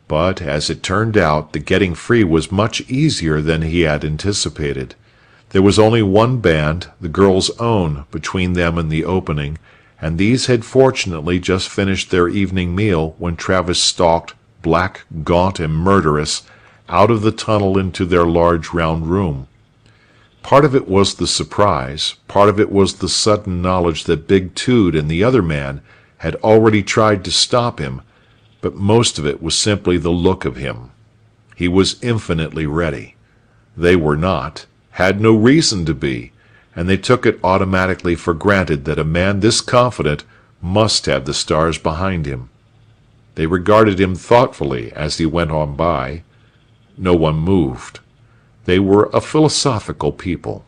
But, as it turned out, the getting free was much easier than he had anticipated. There was only one band, the girl's own, between them and the opening, and these had fortunately just finished their evening meal when Travis stalked, black, gaunt, and murderous, out of the tunnel into their large round room. Part of it was the surprise, part of it was the sudden knowledge that Big Tude and the other man had already tried to stop him, but most of it was simply the look of him. He was infinitely ready. They were not, had no reason to be, and they took it automatically for granted that a man this confident must have the stars behind him. They regarded him thoughtfully as he went on by. No one moved. They were a philosophical people.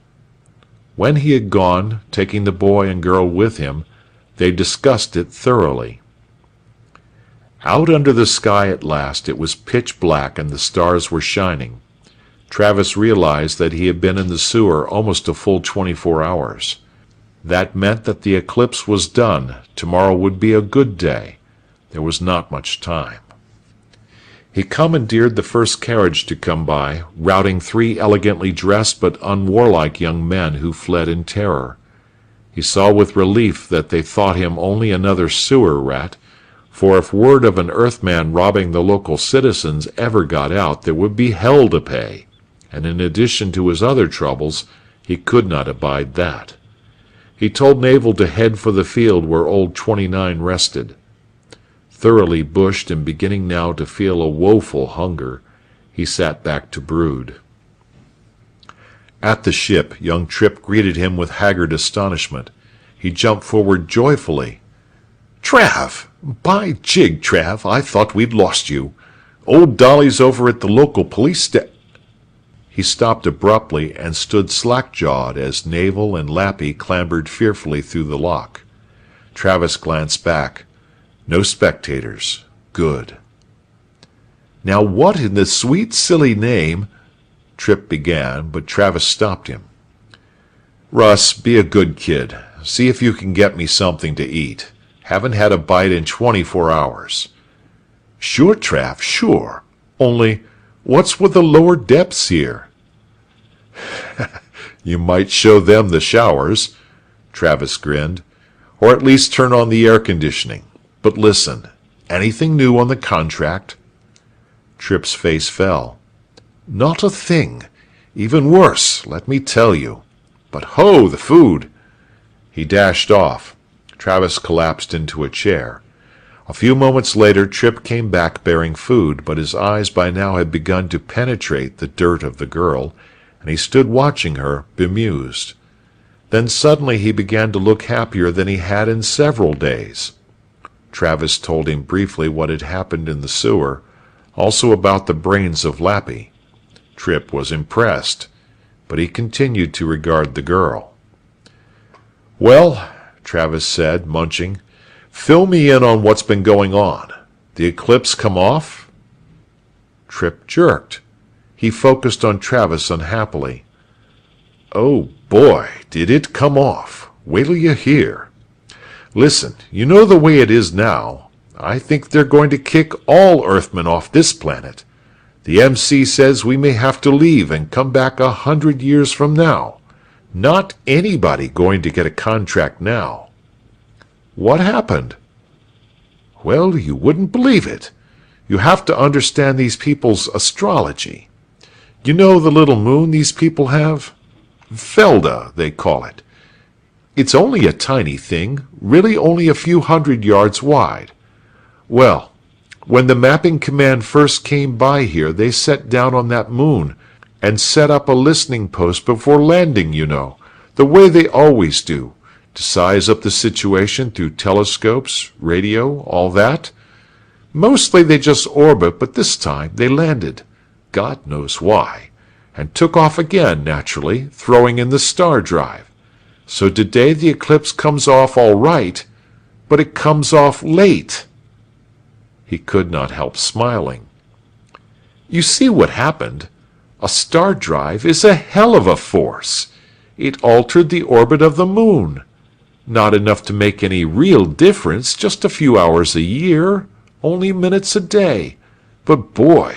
When he had gone, taking the boy and girl with him, they discussed it thoroughly. Out under the sky at last it was pitch black and the stars were shining. Travis realized that he had been in the sewer almost a full 24 hours. That meant that the eclipse was done. Tomorrow would be a good day. There was not much time. He commandeered the first carriage to come by, routing 3 elegantly dressed but unwarlike young men who fled in terror. He saw with relief that they thought him only another sewer rat, for if word of an Earthman robbing the local citizens ever got out, there would be hell to pay, and in addition to his other troubles, he could not abide that. He told Navel to head for the field where old 29 rested. Thoroughly bushed and beginning now to feel a woeful hunger, he sat back to brood. At the ship, young Tripp greeted him with haggard astonishment. He jumped forward joyfully. "Trav! By jig, Trav, I thought we'd lost you. Old Dolly's over at the local police He stopped abruptly and stood slack-jawed as Navel and Lappy clambered fearfully through the lock. Travis glanced back. No spectators. Good. "Now what in the sweet silly name—" Tripp began, but Travis stopped him. "Russ, be a good kid. See if you can get me something to eat. Haven't had a bite in 24 hours. "Sure, Trav, sure. Only, what's with the lower depths here?" "You might show them the showers," Travis grinned, "or at least turn on the air conditioning. But listen, anything new on the contract?" Tripp's face fell. "Not a thing. Even worse, let me tell you. But ho, the food!" He dashed off. Travis collapsed into a chair. A few moments later Tripp came back bearing food, but his eyes by now had begun to penetrate the dirt of the girl, and he stood watching her, bemused. Then suddenly he began to look happier than he had in several days. Travis told him briefly what had happened in the sewer, also about the brains of Lappy. Tripp was impressed, but he continued to regard the girl. "Well," Travis said, munching, "fill me in on what's been going on. The eclipse come off?" Tripp jerked. He focused on Travis unhappily. "Oh boy, did it come off. Wait till you hear. Listen, you know the way it is now. I think they're going to kick all Earthmen off this planet. The MC says we may have to leave and come back 100 years from now. Not anybody going to get a contract now." "What happened?" "Well, you wouldn't believe it. You have to understand these people's astrology. You know the little moon these people have? Felda, they call it. It's only a tiny thing, really only a few hundred yards wide. Well, when the mapping command first came by here, they set down on that moon and set up a listening post before landing, you know, the way they always do, to size up the situation through telescopes, radio, all that. Mostly they just orbit, but this time they landed, God knows why, and took off again, naturally, throwing in the star drive. So today the eclipse comes off all right, but it comes off late." He could not help smiling. "You see what happened? A star drive is a hell of a force. It altered the orbit of the moon. Not enough to make any real difference, just a few hours a year, only minutes a day. But boy,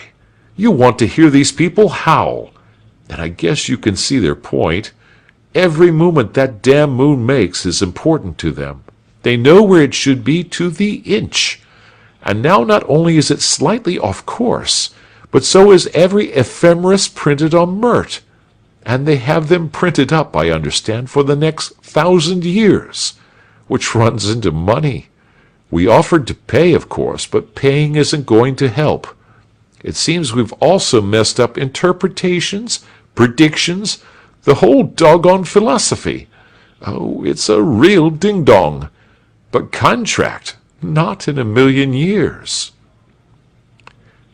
you want to hear these people howl. And I guess you can see their point. Every movement that damn moon makes is important to them. They know where it should be to the inch. And now not only is it slightly off course, but so is every ephemeris printed on Mert. And they have them printed up, I understand, for the next 1,000 years, which runs into money. We offered to pay, of course, but paying isn't going to help. It seems we've also messed up interpretations, predictions, the whole doggone philosophy. Oh, it's a real ding-dong. But contract, not in 1,000,000 years."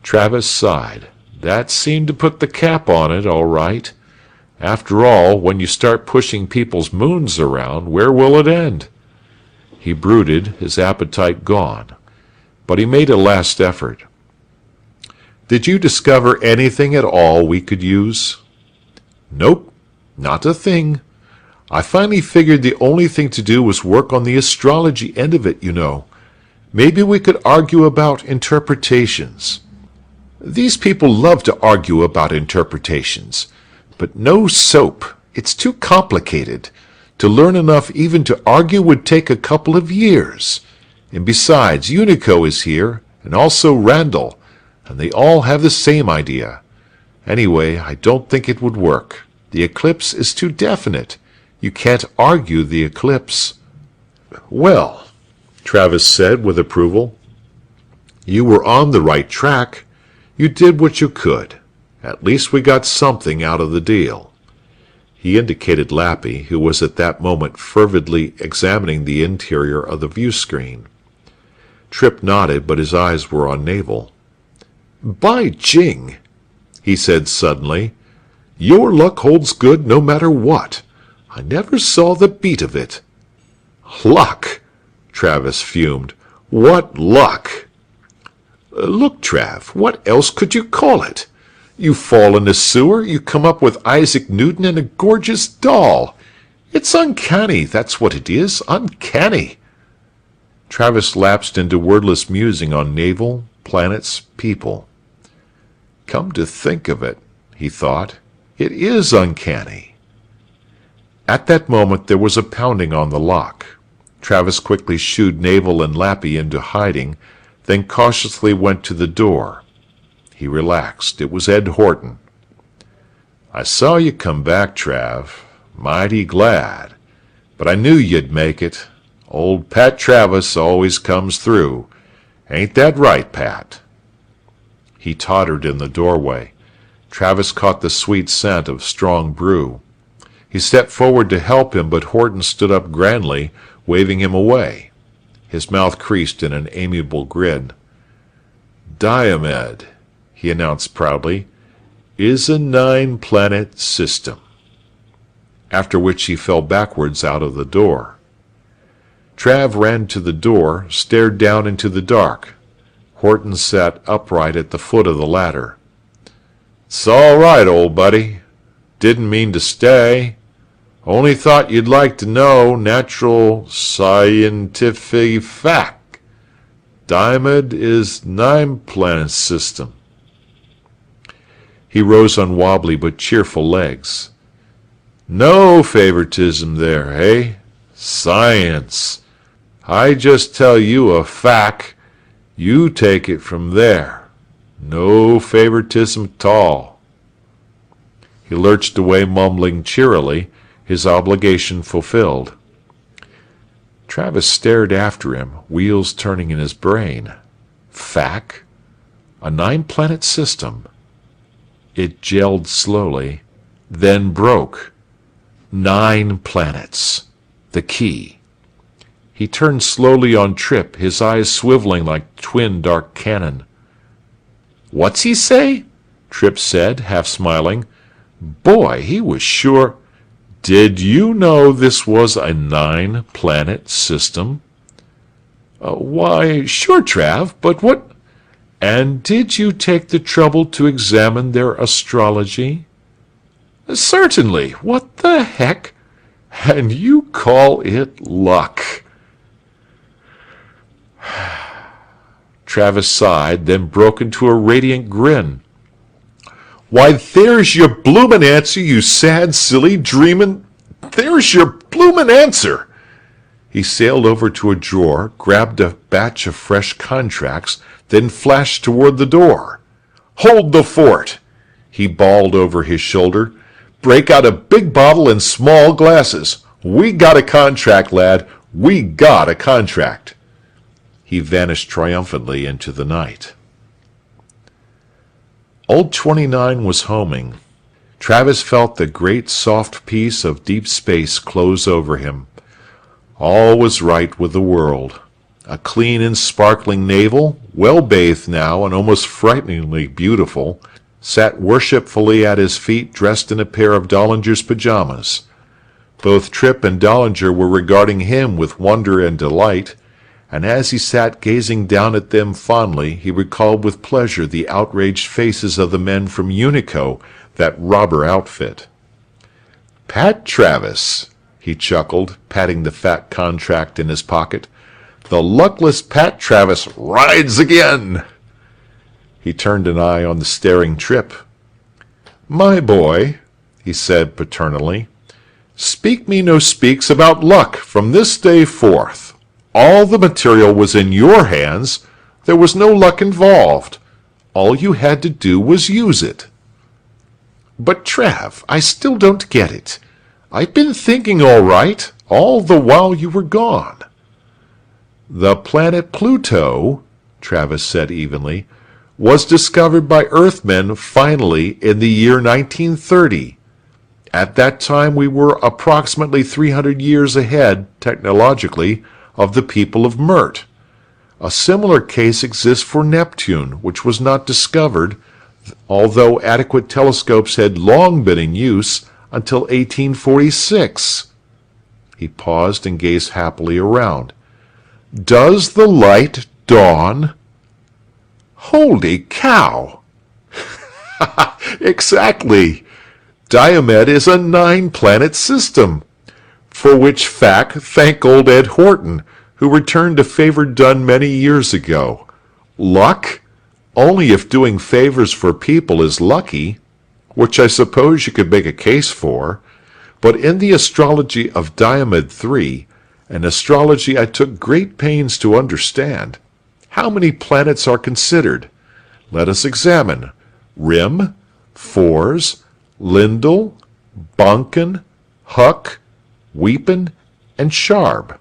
Travis sighed. That seemed to put the cap on it, all right. After all, when you start pushing people's moons around, where will it end? He brooded, his appetite gone. But he made a last effort. "Did you discover anything at all we could use?" "Nope, not a thing. I finally figured the only thing to do was work on the astrology end of it, you know. Maybe we could argue about interpretations. These people love to argue about interpretations. But no soap. It's too complicated. To learn enough even to argue would take a couple of years. And besides, Unico is here, and also Randall, and they all have the same idea. Anyway, I don't think it would work. The eclipse is too definite. You can't argue the eclipse." "Well," Travis said with approval, "you were on the right track. You did what you could. At least we got something out of the deal." He indicated Lappy, who was at that moment fervidly examining the interior of the view screen. Tripp nodded, but his eyes were on Navel. "By Jing," he said suddenly, "your luck holds good no matter what. I never saw the beat of it." "Luck!" Travis fumed. "What luck?" "Look, Trav, what else could you call it? You fall in a sewer, you come up with Isaac Newton and a gorgeous doll. It's uncanny, that's what it is, uncanny." Travis lapsed into wordless musing on Navel, planets, people. Come to think of it, he thought, it is uncanny. At that moment there was a pounding on the lock. Travis quickly shooed Navel and Lappy into hiding, then cautiously went to the door. He relaxed. It was Ed Horton. "I saw you come back, Trav. Mighty glad. But I knew you'd make it. Old Pat Travis always comes through. Ain't that right, Pat?" He tottered in the doorway. Travis caught the sweet scent of strong brew. He stepped forward to help him, but Horton stood up grandly, waving him away. His mouth creased in an amiable grin. "Diomed," he announced proudly, "is a 9-planet system." After which he fell backwards out of the door. Trav ran to the door, stared down into the dark. Horton sat upright at the foot of the ladder. It's all right, old buddy. Didn't mean to stay. Only thought you'd like to know natural scientific fact. Diomed is 9-planet system. He rose on wobbly but cheerful legs. No favoritism there, eh? Science. I just tell you a fact. You take it from there. No favoritism at all. He lurched away, mumbling cheerily, his obligation fulfilled. Travis stared after him, wheels turning in his brain. Fact? A 9-planet system. It gelled slowly, then broke. 9 planets. The key. He turned slowly on Trip, his eyes swiveling like twin dark cannon. What's he say? Trip said, half smiling. Boy, he was sure. Did you know this was a 9-planet system? Why, sure, Trav, but what... And did you take the trouble to examine their astrology? Certainly. What the heck? And you call it luck. Travis sighed, then broke into a radiant grin. Why, there's your bloomin' answer, you sad, silly, dreamin'... There's your bloomin' answer! He sailed over to a drawer, grabbed a batch of fresh contracts, then flashed toward the door. Hold the fort! He bawled over his shoulder. Break out a big bottle and small glasses. We got a contract, lad. We got a contract. He vanished triumphantly into the night. Old 29 was homing. Travis felt the great soft peace of deep space close over him. All was right with the world. A clean and sparkling navel, well-bathed now and almost frighteningly beautiful, sat worshipfully at his feet dressed in a pair of Dollinger's pajamas. Both Trip and Dollinger were regarding him with wonder and delight, and as he sat gazing down at them fondly, he recalled with pleasure the outraged faces of the men from Unico, that robber outfit. Pat Travis, he chuckled, patting the fat contract in his pocket. The luckless Pat Travis rides again! He turned an eye on the staring Trip. My boy, he said paternally, speak me no speaks about luck from this day forth. All the material was in your hands. There was no luck involved. All you had to do was use it. But, Trav, I still don't get it. I've been thinking all right, all the while you were gone. The planet Pluto, Travis said evenly, was discovered by Earthmen finally in the year 1930. At that time we were approximately 300 years ahead, technologically, of the people of Mert. A similar case exists for Neptune, which was not discovered, although adequate telescopes had long been in use until 1846. He paused and gazed happily around. Does the light dawn? Holy cow! Exactly! Diomed is a 9-planet system, for which fact thank old Ed Horton, who returned a favor done many years ago. Luck? Only if doing favors for people is lucky, which I suppose you could make a case for. But in the astrology of Diomed III, an astrology I took great pains to understand, how many planets are considered? Let us examine. Rim, Fors, Lindel, Bonken, Huck, Weepen, and Sharb.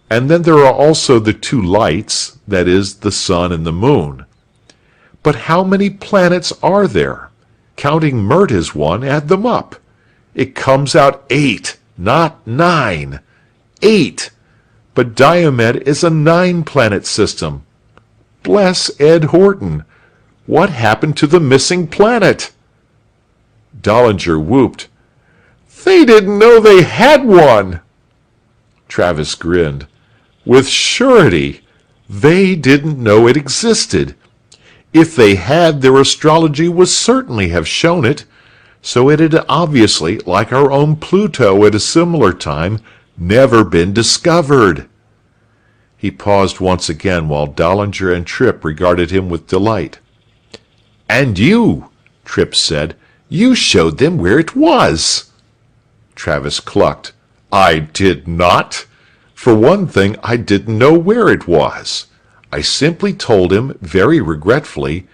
And then there are also the 2 lights, that is, the sun and the moon. But how many planets are there? Counting Mert as one, add them up. It comes out 8, not 9. 8! But Diomed is a 9-planet system. Bless Ed Horton! What happened to the missing planet? Dollinger whooped. They didn't know they had one! Travis grinned. With surety, they didn't know it existed. If they had, their astrology would certainly have shown it. So it had obviously, like our own Pluto at a similar time, never been discovered. He paused once again while Dollinger and Tripp regarded him with delight. "And you," Tripp said, "you showed them where it was." Travis clucked. "I did not. For one thing, I didn't know where it was. I simply told him, very regretfully,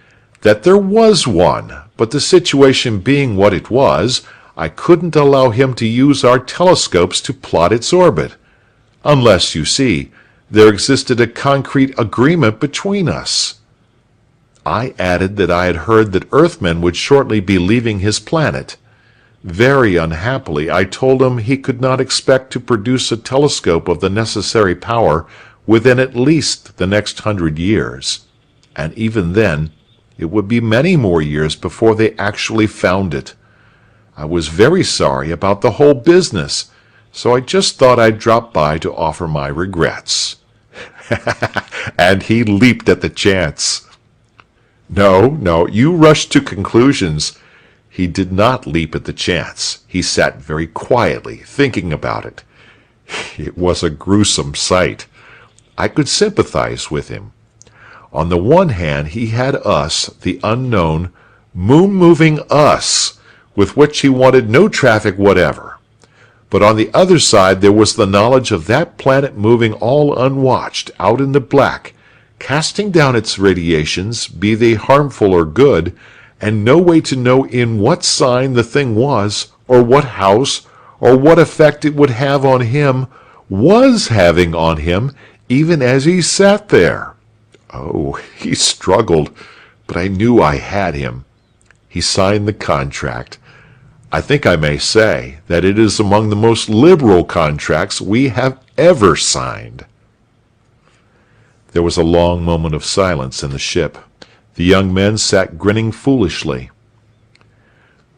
that there was one, but the situation being what it was, I couldn't allow him to use our telescopes to plot its orbit. Unless, you see, there existed a concrete agreement between us." I added that I had heard that Earthmen would shortly be leaving his planet. Very unhappily, I told him he could not expect to produce a telescope of the necessary power within at least the next 100 years, and even then, it would be many more years before they actually found it. I was very sorry about the whole business, so I just thought I'd drop by to offer my regrets. And he leaped at the chance. No, you rushed to conclusions. He did not leap at the chance. He sat very quietly, thinking about it. It was a gruesome sight. I could sympathize with him. On the one hand, he had us, the unknown, moon-moving us, with which he wanted no traffic whatever. But on the other side there was the knowledge of that planet moving all unwatched, out in the black, casting down its radiations, be they harmful or good, and no way to know in what sign the thing was, or what house, or what effect it would have on him, was having on him, even as he sat there. Oh, he struggled, but I knew I had him. He signed the contract. I think I may say that it is among the most liberal contracts we have ever signed. There was a long moment of silence in the ship. The young men sat grinning foolishly.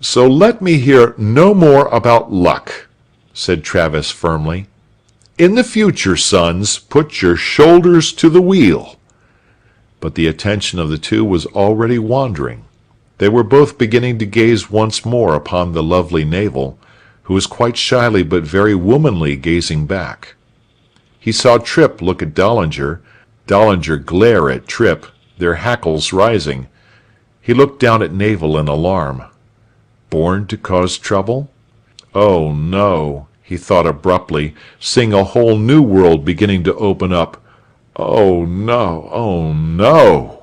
"So let me hear no more about luck," said Travis firmly. "In the future, sons, put your shoulders to the wheel." But the attention of the two was already wandering. They were both beginning to gaze once more upon the lovely navel, who was quite shyly but very womanly gazing back. He saw Tripp look at Dollinger glare at Tripp, their hackles rising. He looked down at Navel in alarm. Born to cause trouble? Oh, no, he thought abruptly, seeing a whole new world beginning to open up. Oh, no, oh, no!